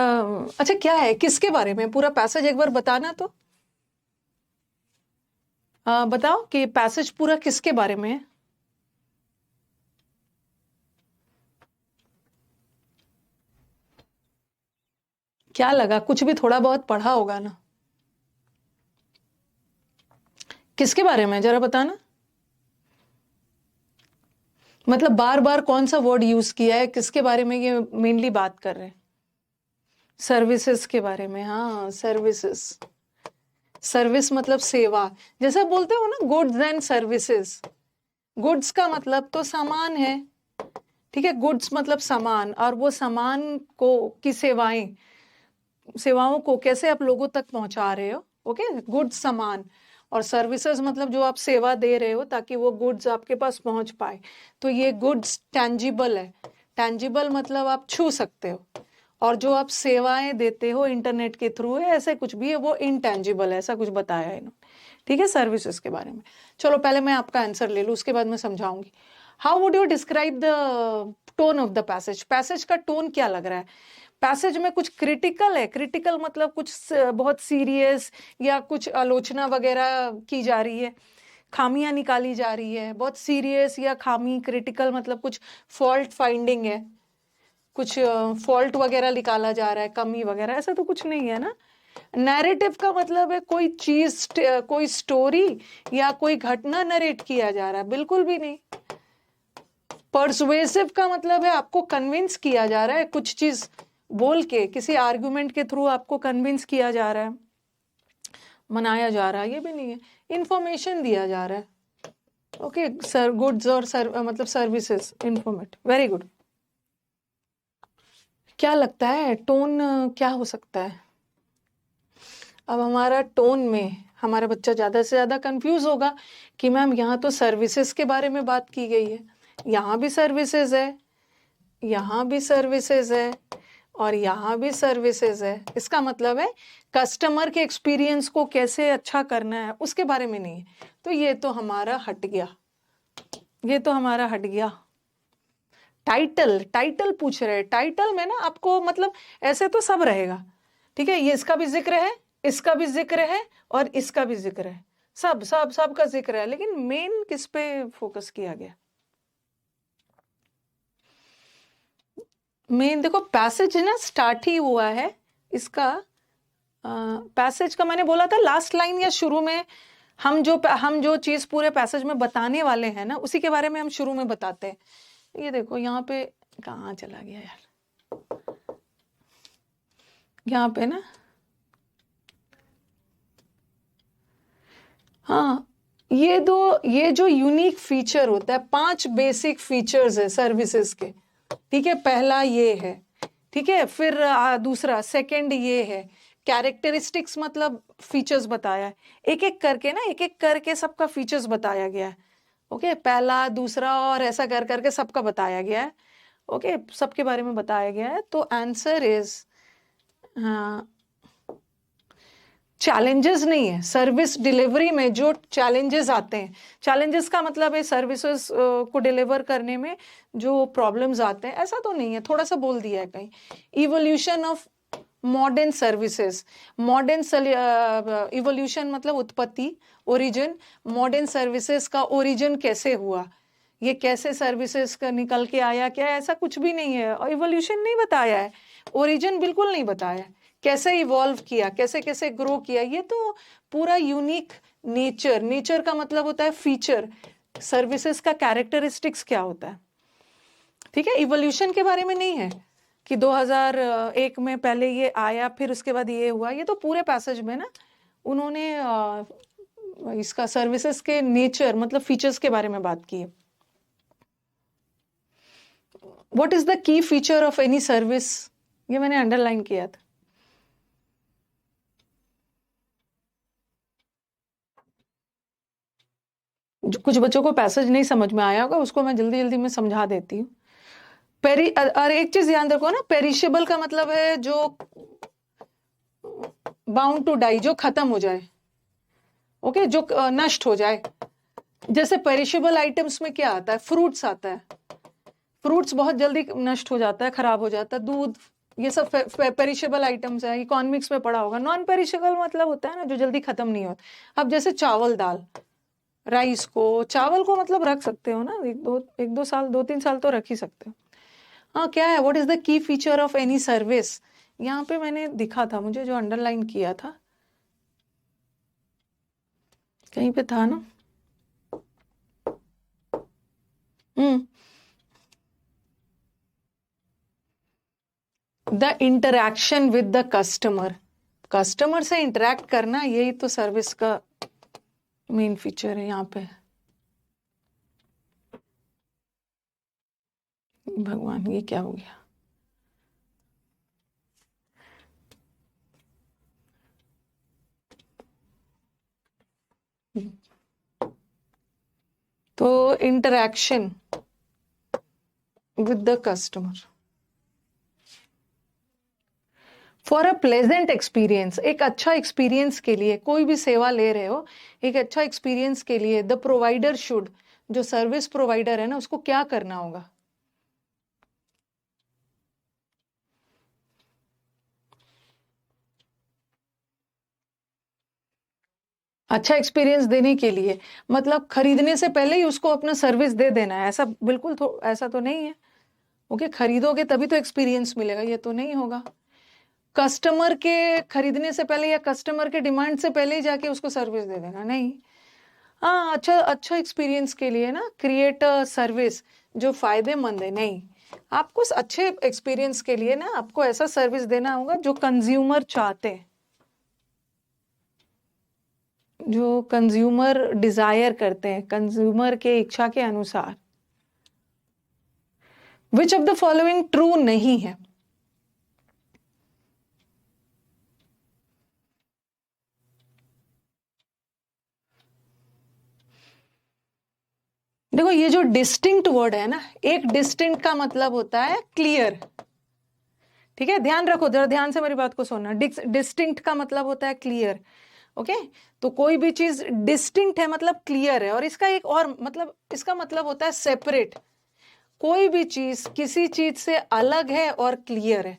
अच्छा, क्या है, किसके बारे में? पूरा पैसेज एक बार बताना तो। बताओ कि पैसेज पूरा किसके बारे में है। क्या लगा, कुछ भी थोड़ा बहुत पढ़ा होगा ना? किसके बारे में, जरा बताना। मतलब बार बार कौन सा वर्ड यूज किया है, किसके बारे में ये मेनली बात कर रहे हैं? सर्विसेज के बारे में। हाँ, सर्विसेज। सर्विस मतलब सेवा। जैसे बोलते हो ना, गुड्स एंड सर्विसेज। गुड्स का मतलब तो सामान है। ठीक है, गुड्स मतलब सामान, और वो सामान को की सेवाओं को कैसे आप लोगों तक पहुंचा रहे हो। ओके, गुड्स सामान। और सर्विसेज मतलब जो आप सेवा दे रहे हो ताकि वो गुड्स आपके पास पहुंच पाए। तो ये गुड्स टैंजिबल है। टैंजिबल मतलब आप छू सकते हो। और जो आप सेवाएं देते हो इंटरनेट के थ्रू है, ऐसे कुछ भी है, वो इनटैंजिबल है, ऐसा कुछ बताया है इन्होंने। ठीक है, सर्विसेज के बारे में। चलो पहले मैं आपका आंसर ले लूँ, उसके बाद मैं समझाऊंगी। How would you describe the tone of the passage? Passage का टोन क्या लग रहा है? पैसेज में कुछ क्रिटिकल है? क्रिटिकल मतलब कुछ बहुत सीरियस, या कुछ आलोचना वगैरह की जा रही है, खामियां निकाली जा रही है? बहुत सीरियस या खामी, क्रिटिकल मतलब कुछ फॉल्ट फाइंडिंग है, कुछ फॉल्ट वगैरह निकाला जा रहा है, कमी वगैरह, ऐसा तो कुछ नहीं है ना। नैरेटिव का मतलब है कोई चीज, कोई स्टोरी या कोई घटना नरेट किया जा रहा है, बिल्कुल भी नहीं। पर्सुएसिव का मतलब है आपको कन्विंस किया जा रहा है, कुछ चीज बोल के, किसी आर्गुमेंट के थ्रू आपको कन्विंस किया जा रहा है, मनाया जा रहा है, ये भी नहीं है। इंफॉर्मेशन दिया जा रहा है। ओके सर, गुड्स और मतलब सर्विसेज, इंफॉर्मेट। Very good. क्या लगता है टोन क्या हो सकता है? अब हमारा टोन में हमारा बच्चा ज्यादा से ज्यादा कंफ्यूज होगा कि मैम यहाँ तो सर्विसेज के बारे में बात की गई है, यहाँ भी सर्विसेज है, यहाँ भी सर्विसेज है, और यहाँ भी सर्विसेज है। इसका मतलब है कस्टमर के एक्सपीरियंस को कैसे अच्छा करना है उसके बारे में नहीं है। तो ये तो हमारा हट गया, ये तो हमारा हट गया। टाइटल, टाइटल पूछ रहे हैं। टाइटल में ना आपको मतलब ऐसे तो सब रहेगा, ठीक है, ये इसका भी जिक्र है, इसका भी जिक्र है और इसका भी जिक्र है, सब सब सब का जिक्र है, लेकिन मेन किस पे फोकस किया गया? मेन देखो पैसेज ना स्टार्ट ही हुआ है इसका। पैसेज का मैंने बोला था लास्ट लाइन या शुरू में हम जो चीज पूरे पैसेज में बताने वाले हैं ना उसी के बारे में हम शुरू में बताते हैं। ये देखो यहाँ पे कहाँ चला गया यार, यहाँ पे ना, हाँ, ये जो यूनिक फीचर होता है, 5 बेसिक फीचर्स है सर्विसेज के, ठीक है। पहला ये है, ठीक है, फिर दूसरा सेकंड ये है, कैरेक्टरिस्टिक्स मतलब फीचर्स बताया है, एक एक करके ना, एक एक करके सबका फीचर्स बताया गया है। ओके, पहला दूसरा और ऐसा कर करके सबका बताया गया है। ओके, सबके बारे में बताया गया है। तो आंसर इज हाँ, चैलेंजेस नहीं है। सर्विस डिलीवरी में जो चैलेंजेस आते हैं, चैलेंजेस का मतलब है सर्विसेज को डिलीवर करने में जो प्रॉब्लम्स आते हैं, ऐसा तो नहीं है, थोड़ा सा बोल दिया है कहीं। Evolution of modern services, modern evolution मतलब उत्पत्ति, ओरिजिन, मॉडर्न सर्विसेज का ओरिजिन कैसे हुआ, ये कैसे सर्विसेज का निकल के आया, क्या ऐसा कुछ भी नहीं है, और इवोल्यूशन नहीं बताया है, ओरिजिन बिल्कुल नहीं बताया है, कैसे इवॉल्व किया, कैसे कैसे ग्रो किया, ये तो पूरा यूनिक नेचर, नेचर का मतलब होता है फीचर, सर्विसेज का कैरेक्टरिस्टिक्स क्या होता है, ठीक है। इवोल्यूशन के बारे में नहीं है कि 2001 में पहले ये आया फिर उसके बाद ये हुआ, ये तो पूरे पैसेज में ना उन्होंने इसका सर्विसेज के नेचर मतलब फीचर्स के बारे में बात की है। What is the key feature of any service, ये मैंने अंडरलाइन किया था। कुछ बच्चों को पैसेज नहीं समझ में आया होगा, उसको मैं जल्दी जल्दी में समझा देती हूँ। और एक चीज ध्यान रखो ना, पेरिशेबल का मतलब है जो बाउंड टू डाई, जो खत्म हो जाए, ओके, जो नष्ट हो जाए। जैसे पेरिशेबल आइटम्स में क्या आता है, फ्रूट्स आता है, फ्रूट्स बहुत जल्दी नष्ट हो जाता है, खराब हो जाता है, दूध, ये सब पेरिशेबल आइटम्स है, इकोनॉमिक्स में पढ़ा होगा। नॉन पेरिशेबल मतलब होता है ना जो जल्दी खत्म नहीं होता। अब जैसे चावल दाल, राइस को, चावल को मतलब रख सकते हो ना, एक दो साल, 2-3 साल तो रख ही सकते हो। हाँ, क्या है, what is the key feature of any service, यहाँ पे मैंने दिखा था, मुझे जो अंडरलाइन किया था कहीं पे था ना। The interaction with the customer, customer से इंटरैक्ट करना, यही तो सर्विस का मेन फीचर है यहाँ पे। भगवान, ये क्या हो गया? तो interaction with the customer for a pleasant experience, एक अच्छा एक्सपीरियंस के लिए, कोई भी सेवा ले रहे हो, एक अच्छा एक्सपीरियंस के लिए द प्रोवाइडर शुड, जो सर्विस प्रोवाइडर है ना उसको क्या करना होगा? अच्छा एक्सपीरियंस देने के लिए मतलब खरीदने से पहले ही उसको अपना सर्विस दे देना है, ऐसा बिल्कुल ऐसा तो नहीं है। ओके, खरीदोगे तभी तो एक्सपीरियंस मिलेगा, ये तो नहीं होगा। कस्टमर के खरीदने से पहले या कस्टमर के डिमांड से पहले ही जाके उसको सर्विस दे देना, नहीं। हाँ, अच्छा अच्छा एक्सपीरियंस के लिए ना क्रिएट अ सर्विस जो फायदेमंद है, नहीं। आपको अच्छे एक्सपीरियंस के लिए ना आपको ऐसा सर्विस देना होगा जो कंज्यूमर चाहते हैं, जो कंज्यूमर डिजायर करते हैं, कंज्यूमर के इच्छा के अनुसार। Which of the following true नहीं है? देखो ये जो डिस्टिंक्ट वर्ड है ना, एक डिस्टिंक्ट का मतलब होता है क्लियर, ठीक है, ध्यान रखो, जरा ध्यान से मेरी बात को सुनना। डिस्टिंक्ट का मतलब होता है क्लियर। ओके, तो कोई भी चीज डिस्टिंक्ट है मतलब क्लियर है, और इसका एक और मतलब, इसका मतलब होता है सेपरेट। कोई भी चीज किसी चीज से अलग है और क्लियर है।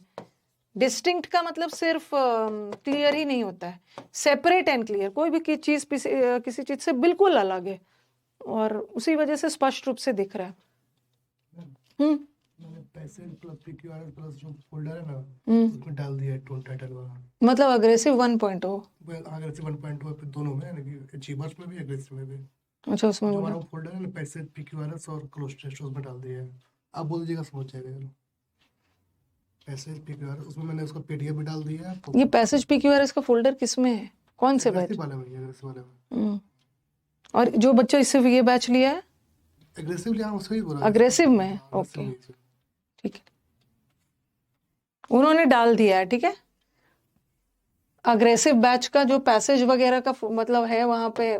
डिस्टिंक्ट का मतलब सिर्फ क्लियर ही नहीं होता है, सेपरेट एंड क्लियर। कोई भी चीज किसी चीज से बिल्कुल अलग है और उसी वजह से स्पष्ट रूप से दिख रहा है। मैंने पैसे प्लस PQRS प्लस जो फोल्डर है ना उसमें डाल दिया है टोन टाइटल वाला। मतलब अग्रेसिव 1.0। अग्रेसिव 1.2 पे दोनों में, यानी कि अचीवर्स में भी अग्रेसिव में भी। अच्छा, उसमें जो बोला हमारा फोल्डर है ना पैसे PQRS और क्लोज टेस्ट उसमें डाल दिया है। आप बोल दीजिएगा समझ जाएगा। पैसे PQRS उसमें मैंने उसका PDF भी डाल दिया है। ये पैसेज PQRS का फोल्डर किसमें है, कौन से बैच? एग्रेसिव वाले में, एग्रेसिव वाले में। और जो बच्चा इससे ये बैच लिया है एग्रेसिव लिया उसको ही बोला। अग्रेसिव में है, ओके ठीक है, उन्होंने डाल दिया है। ठीक है, अग्रेसिव बैच का जो पैसेज वगैरह का मतलब है वहां पे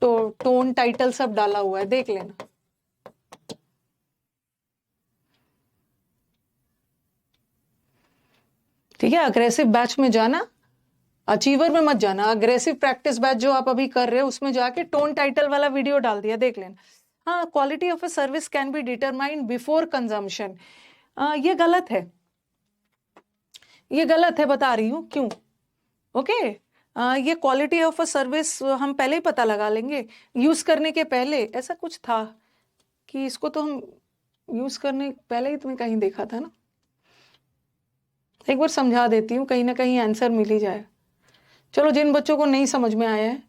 तो टोन टाइटल सब डाला हुआ है, देख लेना। ठीक है, अग्रेसिव बैच में जाना, अचीवर में मत जाना। अग्रेसिव प्रैक्टिस बैच जो आप अभी कर रहे हो उसमें जाके टोन टाइटल वाला वीडियो डाल दिया, देख लेना। हाँ, quality of a service can be determined before consumption. ये गलत है, ये गलत है, बता रही हूँ क्यों। ओके, ये क्वालिटी ऑफ अ सर्विस हम पहले ही पता लगा लेंगे यूज करने के पहले। ऐसा कुछ था कि इसको तो हम यूज करने पहले ही तुम्हें कहीं देखा था ना। एक बार समझा देती हूँ, कहीं ना कहीं आंसर मिल ही जाए। चलो, जिन बच्चों को नहीं समझ में आया है,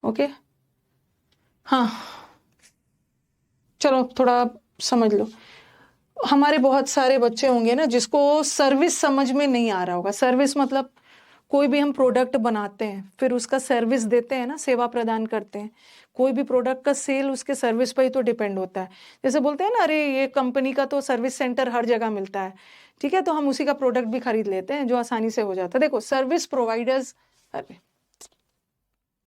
ओके, हाँ चलो थोड़ा समझ लो। हमारे बहुत सारे बच्चे होंगे ना जिसको सर्विस समझ में नहीं आ रहा होगा। सर्विस मतलब कोई भी हम प्रोडक्ट बनाते हैं फिर उसका सर्विस देते हैं ना, सेवा प्रदान करते हैं। कोई भी प्रोडक्ट का सेल उसके सर्विस पर ही तो डिपेंड होता है। जैसे बोलते हैं ना, अरे ये कंपनी का तो सर्विस सेंटर हर जगह मिलता है, ठीक है, तो हम उसी का प्रोडक्ट भी खरीद लेते हैं जो आसानी से हो जाता है। देखो, सर्विस प्रोवाइडर्स, अरे